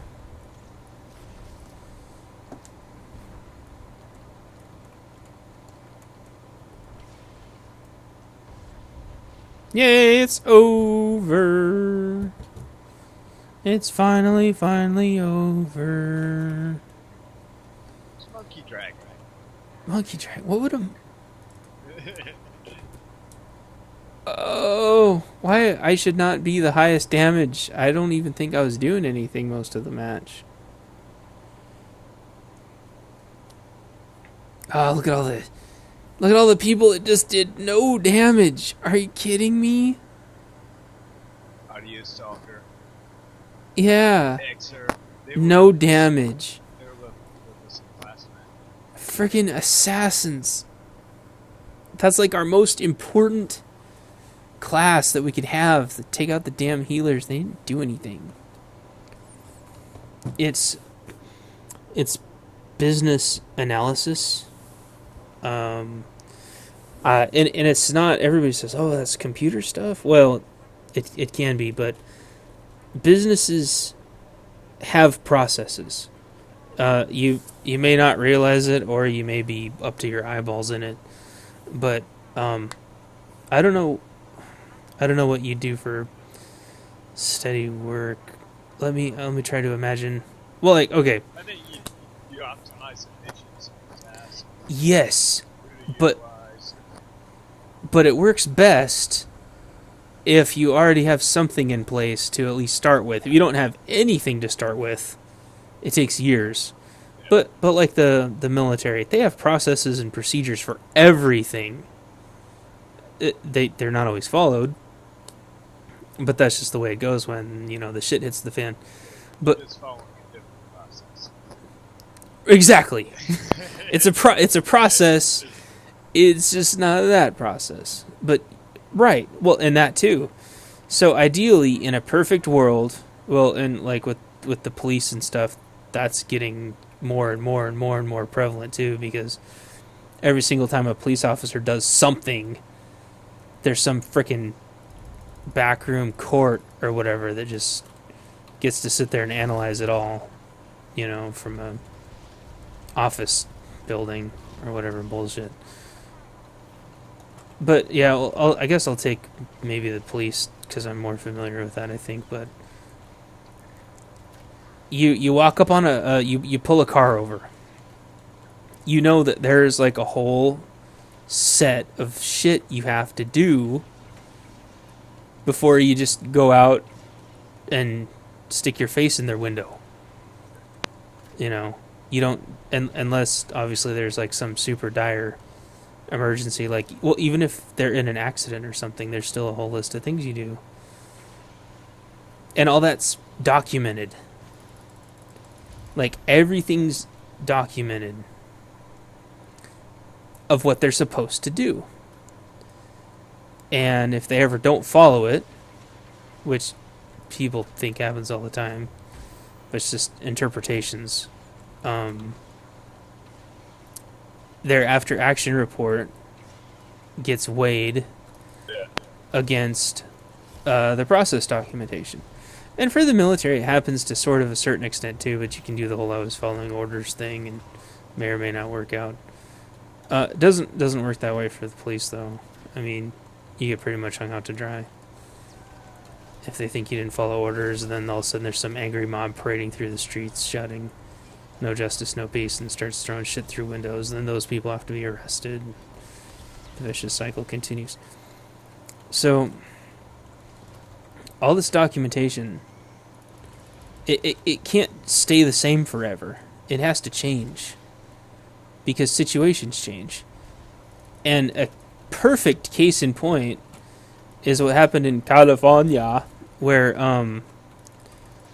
Yay, it's over. It's finally over. It's monkey drag, Monkey drag. What would a... Oh, why I should not be the highest damage. I don't even think I was doing anything most of the match. Oh, look at all the people that just did no damage. Are you kidding me? Audio Stalker, Yeah. Xer. They were- No damage. They were with us in class, man. Freaking assassins. That's like our most important class that we could have. To take out the damn healers. They didn't do anything. It's business analysis. And it's not, everybody says, oh, that's computer stuff. Well, it can be, but businesses have processes. You may not realize it, or you may be up to your eyeballs in it, but I don't know what you do for steady work. Let me try to imagine. Well, like, okay, I think you optimize efficiency of tasks. yes, Really But- utilize- but it works best if you already have something in place to at least start with. If you don't have anything to start with, it takes years. But like the military, they have processes and procedures for everything. They're not always followed, but that's just the way it goes when the shit hits the fan. But It's following a different process. exactly, it's a process. It's just not that process. But right, well, and that too. So ideally, in a perfect world, well, and like with the police and stuff, that's getting more and more and more and more prevalent too, because every single time a police officer does something, there's some freaking backroom court or whatever that just gets to sit there and analyze it all, from a office building or whatever bullshit. But yeah, I guess I'll take maybe the police because I'm more familiar with that, I think. But you walk up on you pull a car over. You know that there's like a whole set of shit you have to do before you just go out and stick your face in their window. You know, you don't, unless obviously there's like some super dire emergency, like, well, even if they're in an accident or something, there's still a whole list of things you do. And all that's documented. Like, everything's documented of what they're supposed to do. And if they ever don't follow it, which people think happens all the time, but it's just interpretations, their after action report gets weighed against the process documentation. And for the military, it happens to sort of a certain extent too, but you can do the whole I was following orders thing and may or may not work out. Doesn't work that way for the police though. I mean, you get pretty much hung out to dry. If they think you didn't follow orders, then all of a sudden there's some angry mob parading through the streets shouting, "No justice, no peace," and starts throwing shit through windows. Then those people have to be arrested. The vicious cycle continues. So, all this documentation, it can't stay the same forever. It has to change. Because situations change. And a perfect case in point is what happened in California, where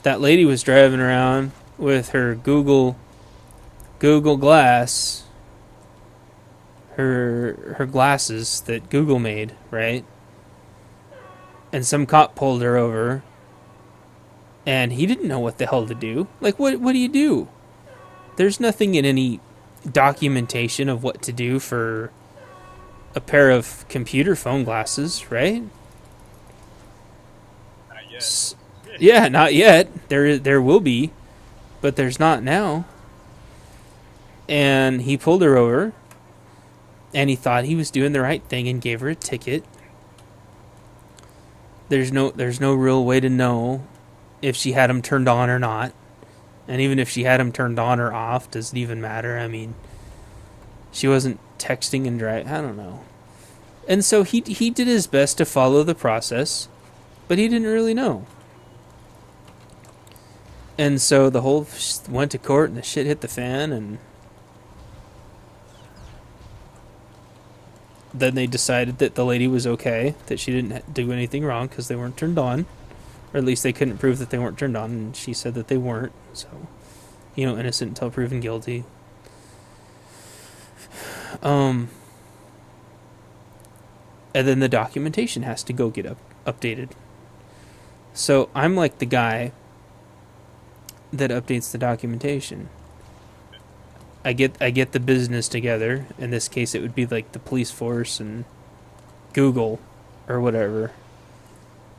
that lady was driving around with her Google Glass, her glasses that Google made, right? And some cop pulled her over, and he didn't know what the hell to do. Like, what do you do? There's nothing in any documentation of what to do for a pair of computer phone glasses, right? Not yet. Yeah, not yet. There will be, but there's not now. And he pulled her over, and he thought he was doing the right thing and gave her a ticket. There's no real way to know if she had him turned on or not. And even if she had him turned on or off, does it even matter? I mean, she wasn't texting and driving. I don't know. And so he did his best to follow the process, but he didn't really know. And so the whole went to court, and the shit hit the fan, and then they decided that the lady was okay, that she didn't do anything wrong because they weren't turned on. Or at least they couldn't prove that they weren't turned on, and she said that they weren't. So, innocent until proven guilty. And then the documentation has to go get updated. So I'm like the guy that updates the documentation. I get the business together. In this case, it would be like the police force and Google or whatever.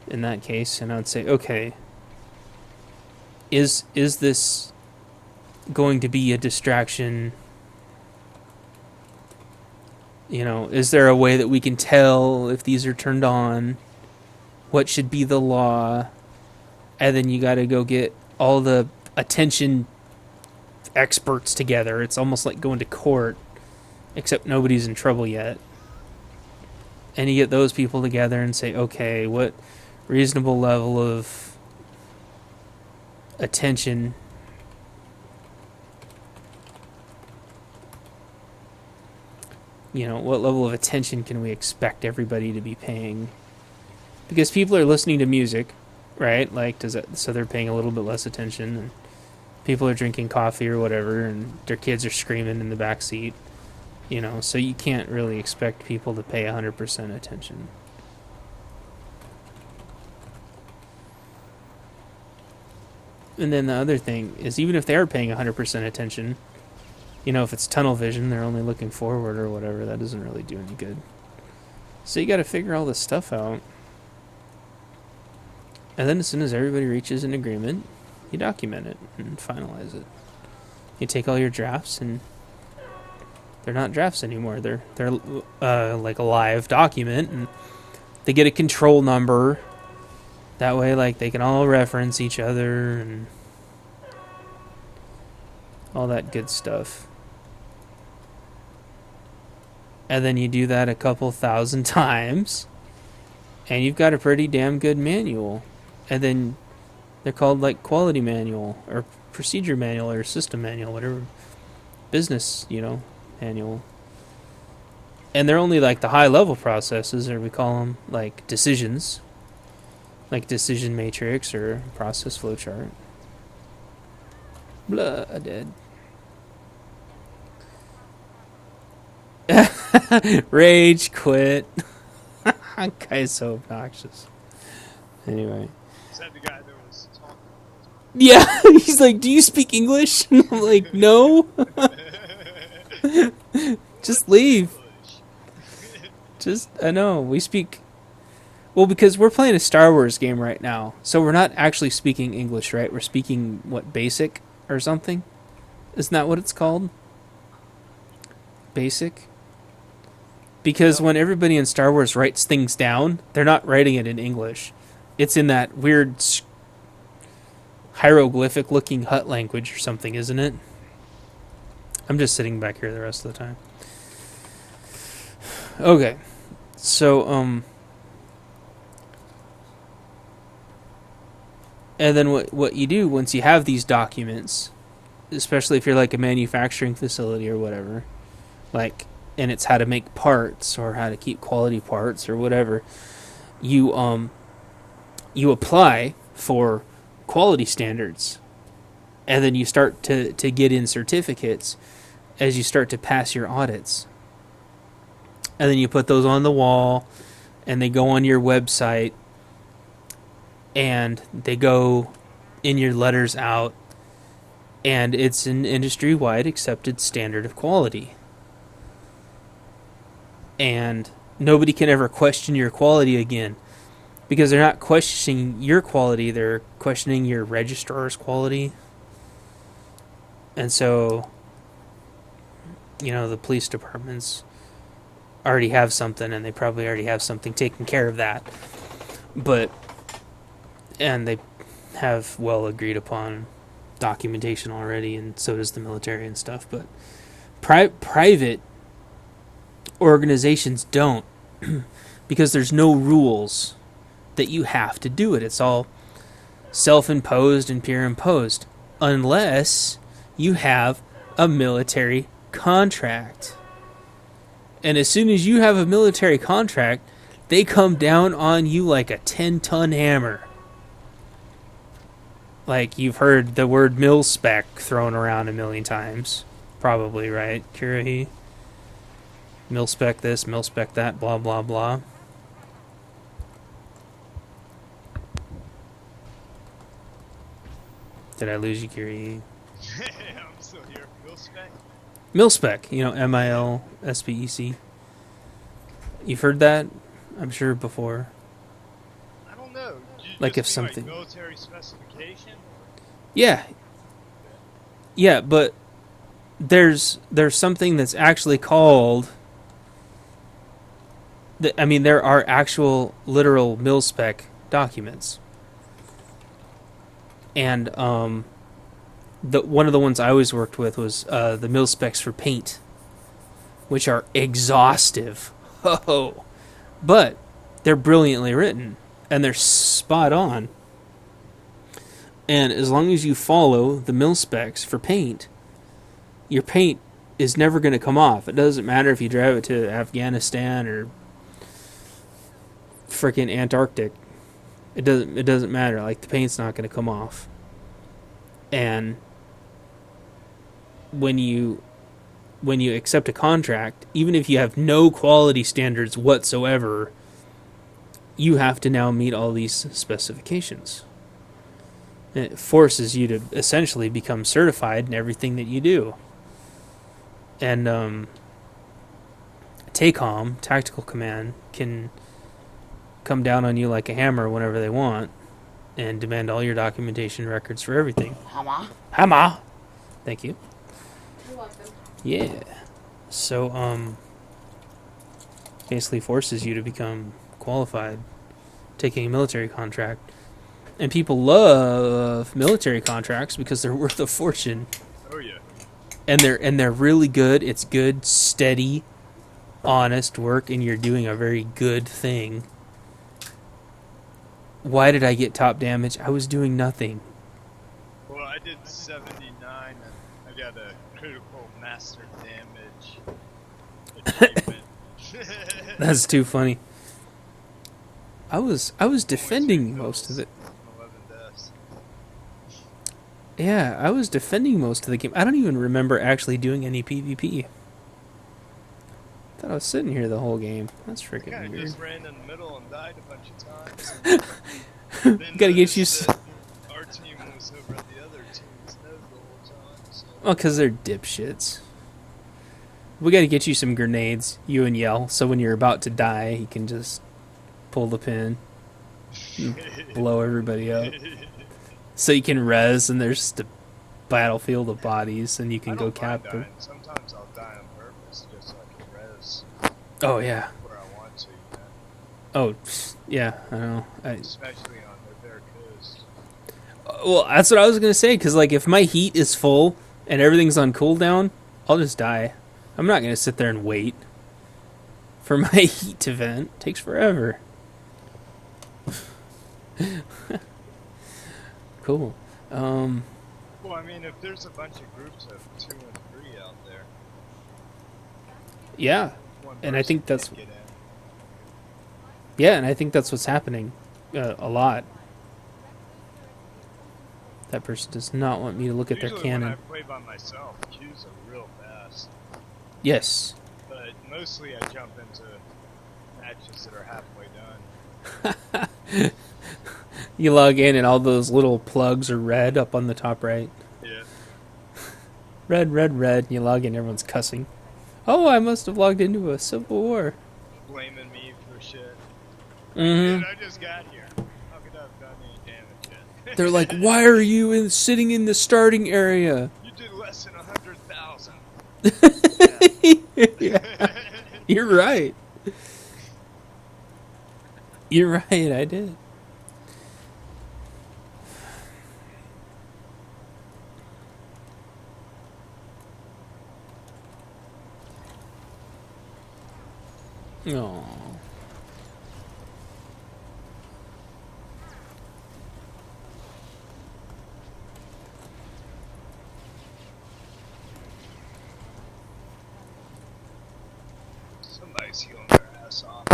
In that case, and I would say, okay, is this going to be a distraction? Is there a way that we can tell if these are turned on? What should be the law? And then you got to go get all the attention experts together. It's almost like going to court, except nobody's in trouble yet. And you get those people together and say, okay, what reasonable level of attention what level of attention can we expect everybody to be paying? Because people are listening to music, right? Like, so they're paying a little bit less attention, and people are drinking coffee or whatever, and their kids are screaming in the back seat, so you can't really expect people to pay 100% attention. And then the other thing is, even if they are paying 100% attention, if it's tunnel vision, they're only looking forward or whatever, that doesn't really do any good. So you got to figure all this stuff out. And then as soon as everybody reaches an agreement, you document it and finalize it. You take all your drafts, and they're not drafts anymore. They're like a live document, and they get a control number. That way, like, they can all reference each other and all that good stuff. And then you do that a couple thousand times, and you've got a pretty damn good manual, and then they're called like quality manual or procedure manual or system manual, whatever, business, manual. And they're only like the high level processes, or we call them like decisions, like decision matrix or process flowchart. Blah, dead. Rage quit. That guy's so obnoxious. Anyway. Is that the guy that was talking? Yeah, he's like, do you speak English? And I'm like, no. Just leave. I know, we speak... Well, because we're playing a Star Wars game right now, so we're not actually speaking English, right? We're speaking, basic or something? Isn't that what it's called? Basic? Because when everybody in Star Wars writes things down, they're not writing it in English. It's in that weird hieroglyphic-looking hut language or something, isn't it? I'm just sitting back here the rest of the time. Okay. So, and then what you do once you have these documents, especially if you're like a manufacturing facility or whatever, and it's how to make parts or how to keep quality parts or whatever, you apply for quality standards, and then you start to get in certificates as you start to pass your audits, and then you put those on the wall, and they go on your website, and they go in your letters out, and it's an industry-wide accepted standard of quality. And nobody can ever question your quality again, because they're not questioning your quality, they're questioning your registrar's quality. And so, the police departments already have something, and they probably already have something taking care of that. And they have well agreed upon documentation already, and so does the military and stuff. But private organizations don't, because there's no rules that you have to do it. It's all self-imposed and peer-imposed, unless you have a military contract. And as soon as you have a military contract, they come down on you like a 10-ton hammer. Like, you've heard the word mil-spec thrown around a million times. Probably, right, Kirahi? Mil-spec this, mil-spec that, blah, blah, blah. Did I lose you, Kirahi? I'm still here. Mil-spec? Mil-spec, MILSPEC. You've heard that, I'm sure, before. I don't know. Like if something... military specification? Yeah. Yeah, but there's something that's actually called... there are actual, literal mil-spec documents. And one of the ones I always worked with was the mil-specs for paint, which are exhaustive. Oh, but they're brilliantly written, and they're spot on. And as long as you follow the mil-specs for paint, your paint is never going to come off. It doesn't matter if you drive it to Afghanistan or freaking Antarctic. It doesn't matter. Like, the paint's not going to come off. And when you accept a contract, even if you have no quality standards whatsoever, you have to now meet all these specifications. And it forces you to essentially become certified in everything that you do. And TACOM, Tactical Command, can come down on you like a hammer whenever they want and demand all your documentation records for everything. Hammer! Thank you. You're welcome. Yeah. So, basically forces you to become qualified, taking a military contract. And people love military contracts because they're worth a fortune. Oh yeah. And they're really good. It's good, steady, honest work, and you're doing a very good thing. Why did I get top damage? I was doing nothing. Well, I did 79 and I got a critical master damage achievement. That's too funny. I was defending most of it. 11 deaths. Yeah, I was defending most of the game. I don't even remember actually doing any PvP. I thought I was sitting here the whole game. That's freaking Yeah, I weird. just ran in the middle and died a bunch of times. Then Gotta get you. noticed that our team was over the other team's nose the whole time. So. Well, because they're dipshits. We gotta get you some grenades, you and Yell, so when you're about to die, you can just pull the pin and blow everybody up. So you can res, and there's just a battlefield of bodies, and you can I go don't mind capture. dying. Sometimes I'll die on purpose just so I can res Oh, yeah. where I want to. You know? Oh, yeah, I know. Especially on their coast. Well, that's what I was gonna say, because, like, if my heat is full and everything's on cooldown, I'll just die. I'm not gonna sit there and wait for my heat to vent. It takes forever. Cool. Well, I mean, if there's a bunch of groups of 2 and 3 out there, Yeah, one and I think person that's can't get in. yeah, and I think that's what's happening a lot. That person does not want me to look at their Usually when I cannon. play by myself, queues are real fast. Yes. But mostly I jump into matches that are halfway done. You log in and all those little plugs are red up on the top right. Yeah. Red, red, red. You log in, everyone's cussing. Oh, I must have logged into a civil war. Blaming me for shit. Mm-hmm. Dude, I just got here. How could I have done any damage yet? They're like, why are you sitting in the starting area? You did less than 100,000. Yeah, you're right. You're right, I did. Oh. Somebody's healing their ass off.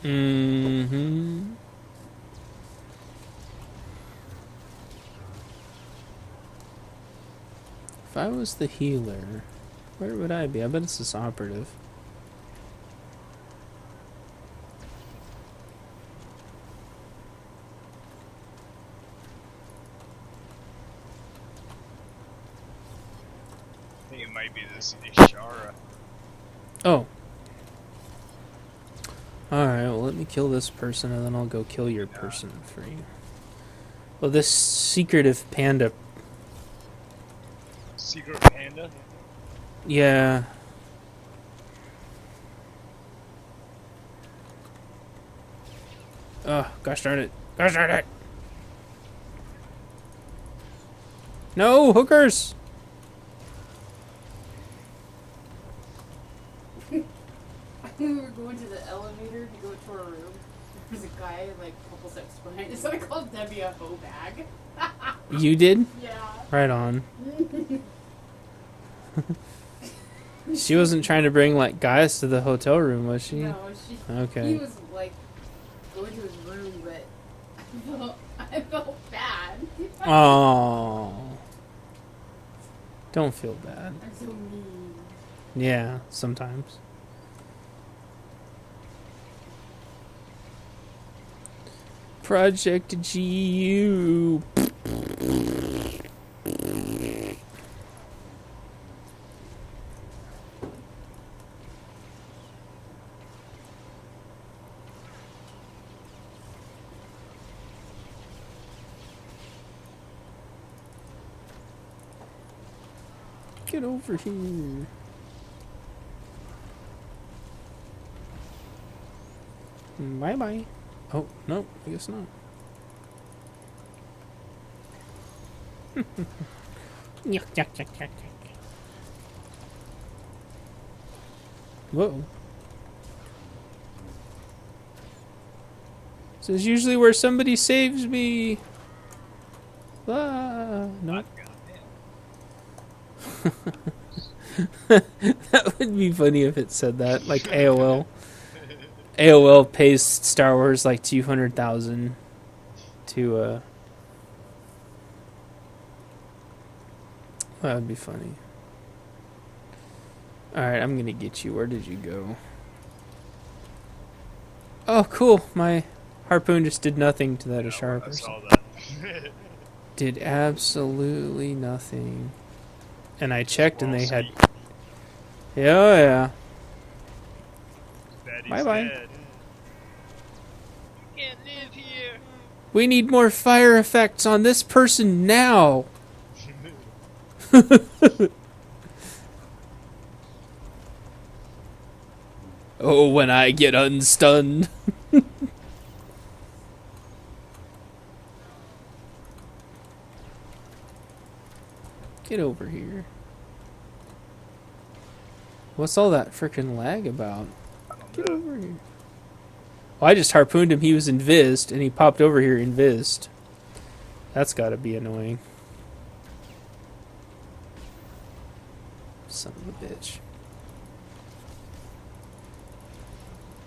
Mm-hmm. If I was the healer, where would I be? I bet it's this operative. I think it might be this Ishara. Oh. Alright, well, let me kill this person, and then I'll go kill your person for you. Well, this secretive panda... Secret Panda? Yeah. Oh, gosh darn it. Gosh darn it! No, hookers! We were going to the elevator to go to our room. There was a guy like a couple steps behind us, so I called Debbie a hoe bag. You did? Yeah. Right on. She wasn't trying to bring, like, guys to the hotel room, was she? No, Okay. He was like going to his room, but I felt bad. Oh. Don't feel bad. I'm so mean. Yeah, sometimes. Project GU. Get over here. Bye bye. Oh, no, I guess not. Yuck, yuck, yuck, yuck, yuck. Whoa. This is usually where somebody saves me. Ah, no. That would be funny if it said that, like AOL. AOL pays Star Wars like 200,000 to that would be funny. Alright, I'm gonna get you. Where did you go? Oh, cool. My harpoon just did nothing to that sharp. I Or saw something. that. Did absolutely nothing. And I checked and they had... Yeah, yeah. Daddy's Bye-bye. dead. You can't live here. We need more fire effects on this person now. Oh, when I get unstunned. Get over here. What's all that freaking lag about? I don't Get know. over here. Well, I just harpooned him. He was invised, and he popped over here invised. That's gotta be annoying. Son of a bitch.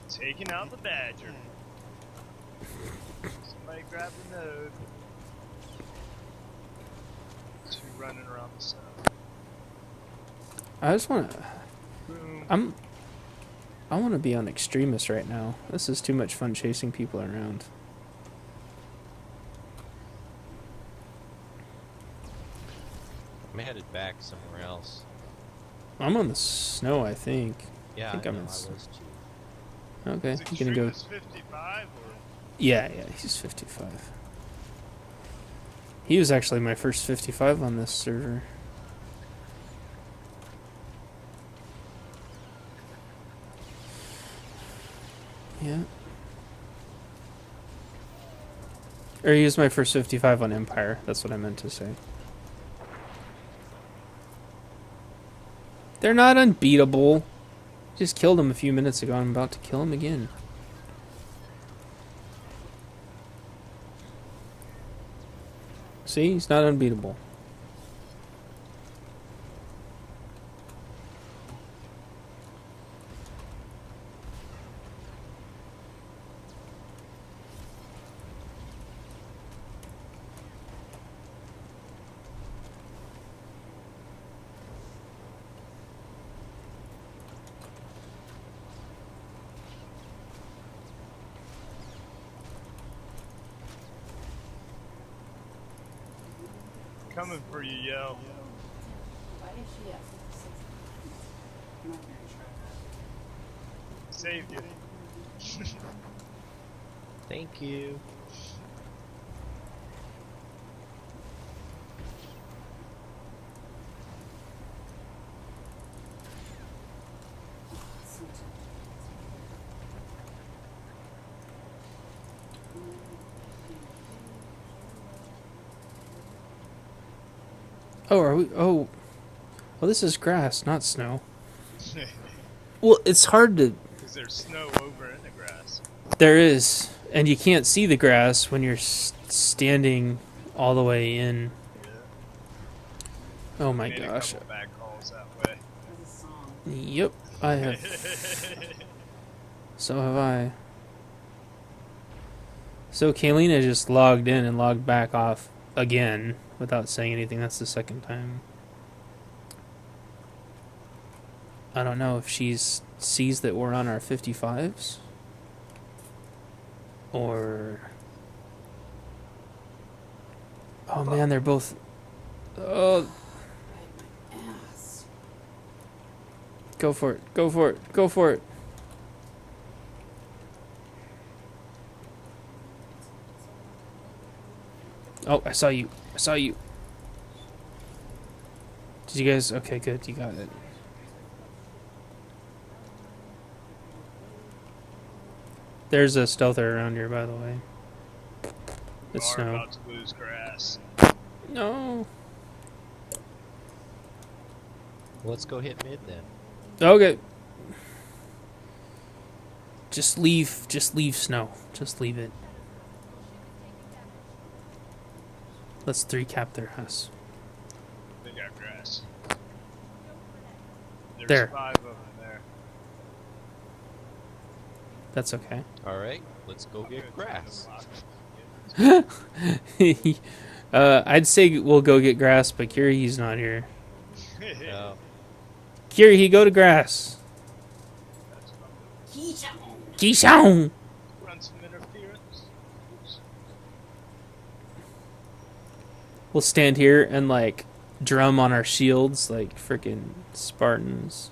Taking out the badger. Somebody grab the node. Two running around the side. I just wanna... Boom. I wanna be on Extremis right now. This is too much fun chasing people around. I'm headed back somewhere else. I'm on the snow, I think. Yeah, I think I I'm know, in I s- was too. Okay, Is you gonna go... Extremis 55 or? Yeah, he's 55. He was actually my first 55 on this server. Yeah. Or he was my first 55 on Empire. That's what I meant to say. They're not unbeatable. Just killed him a few minutes ago. I'm about to kill him again. See? He's not unbeatable. Coming for you, yo. Why is she at 56? I'm not very sure. Saved you. Thank you. Oh, are we... Oh. Well, this is grass, not snow. Well, it's hard to... Because there's snow over in the grass. There is. And you can't see the grass when you're standing all the way in. Yeah. Oh my Made gosh. a couple bad calls that way. There's a song. Yep, I have. So have I. So Kaylina just logged in and logged back off again without saying anything. That's the second time. I don't know if she sees that we're on our 55s. Or... Oh man, they're both... Oh, Ass. go for it, go for it, go for it. Oh, I saw you. I saw you. Did you guys... Okay, good. You got it. There's a stealther around here, by the way. It's Are snow. about to lose grass. No. Let's go hit mid then. Okay. Just leave snow. Just leave it. Let's 3-cap their house. They got grass. There's There. 5 of them there. That's okay. All right, let's go get grass. I'd say we'll go get grass, but Kiri's not here. No. Kiri, go to grass. That's fun. Keyshawn. Run some interference. Oops. We'll stand here and like drum on our shields like freaking Spartans.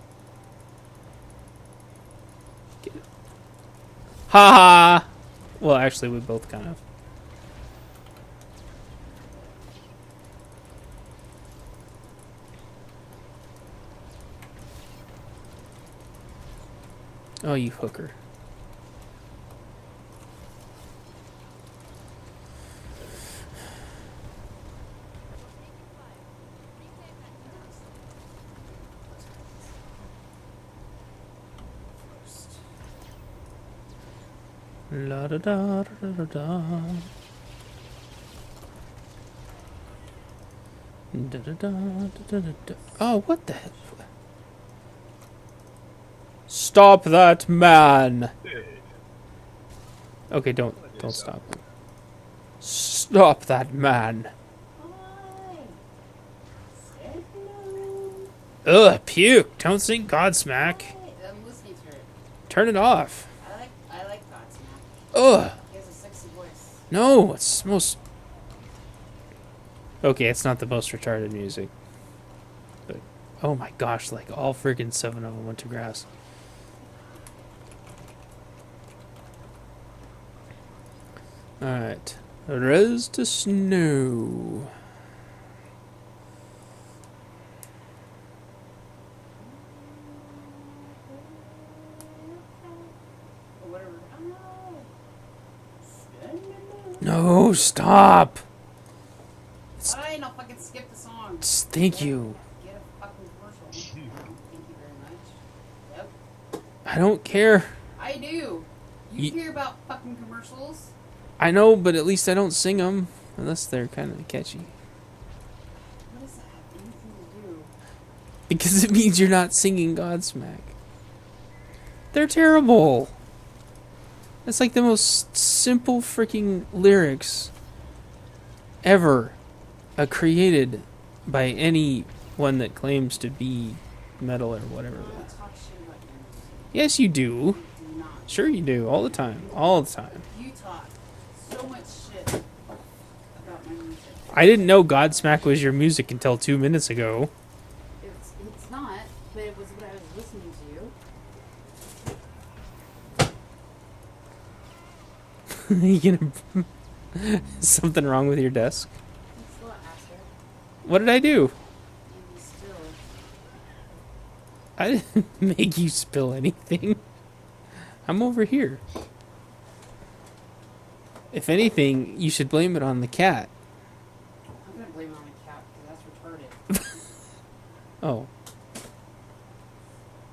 Ha ha! Well, actually, we both kind of. Oh, you hooker. La da da da da da. Da da da da da da. Oh, what the hell? Stop that man! Okay, don't stop. Stop that man! Ugh, puke! Don't sing Godsmack. I'm listening to it. Turn it off. I like Godsmack. Ugh. He has a sexy voice. No, it's most. Okay, it's not the most retarded music. But, oh my gosh, like all friggin' 7 of them went to grass. Alright. Res to snow. Or whatever. No, stop! Fine, I'll fucking skip the song. Thank you. Get a fucking commercial. Thank you very much. Yep. I don't care. I do. You care about fucking commercials? I know, but at least I don't sing them. Unless they're kind of catchy. What does that have anything to do? Because it means you're not singing Godsmack. They're terrible. That's like the most simple freaking lyrics ever created by anyone that claims to be metal or whatever. I don't talk shit about your music. Yes, you do. Do not. Sure you do. All the time. All the time. You talk so much shit about my music. I didn't know Godsmack was your music until 2 minutes ago. It's not, but it was what I was listening to. You gonna something wrong with your desk? It's a lot, Aster. What did I do? Maybe still. I didn't make you spill anything. I'm over here. If anything, you should blame it on the cat. I'm gonna blame it on the cat because that's retarded. Oh.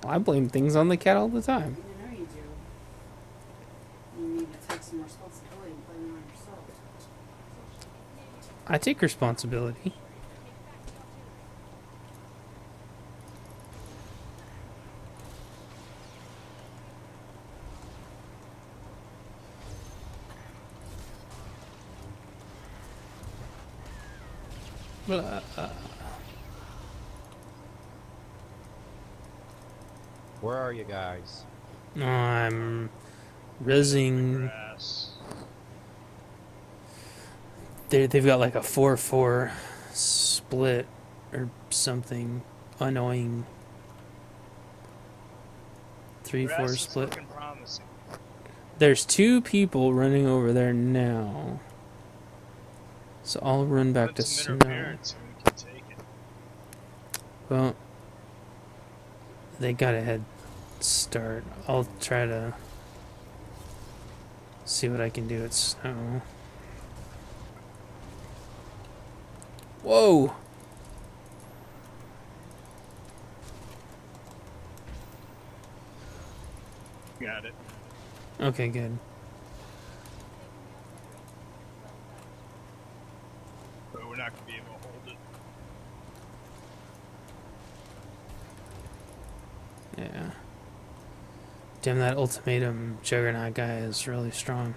Well, I blame things on the cat all the time. I know you do. You need to take some responsibility and blame it on yourself. I take responsibility. Where are you guys? I'm rizzing. Grass. They've got like a 4-4 split or something annoying. 3-4 Grass is split. looking promising. There's 2 people running over there now. So I'll run back Put to some snow. interference and we can take it. Well, they got a head start. I'll try to see what I can do at snow. Whoa! Got it. Okay, good. But we're not gonna be able to hold it. Yeah. Damn, that ultimatum Juggernaut guy is really strong.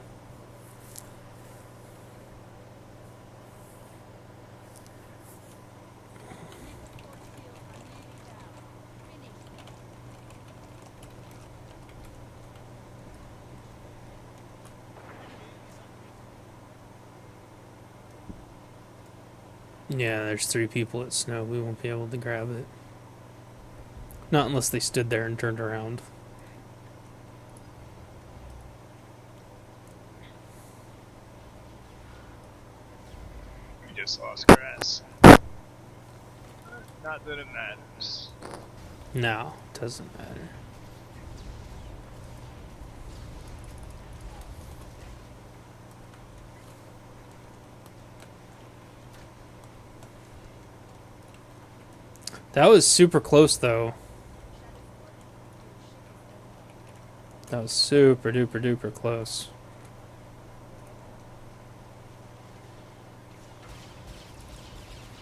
Yeah, there's 3 people at snow. We won't be able to grab it. Not unless they stood there and turned around. We just lost grass. Not that it matters. No, doesn't matter. That was super close, though. That was super duper duper close.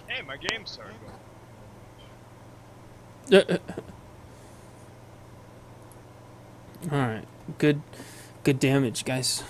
Hey, my game started going. Alright. Good damage, guys.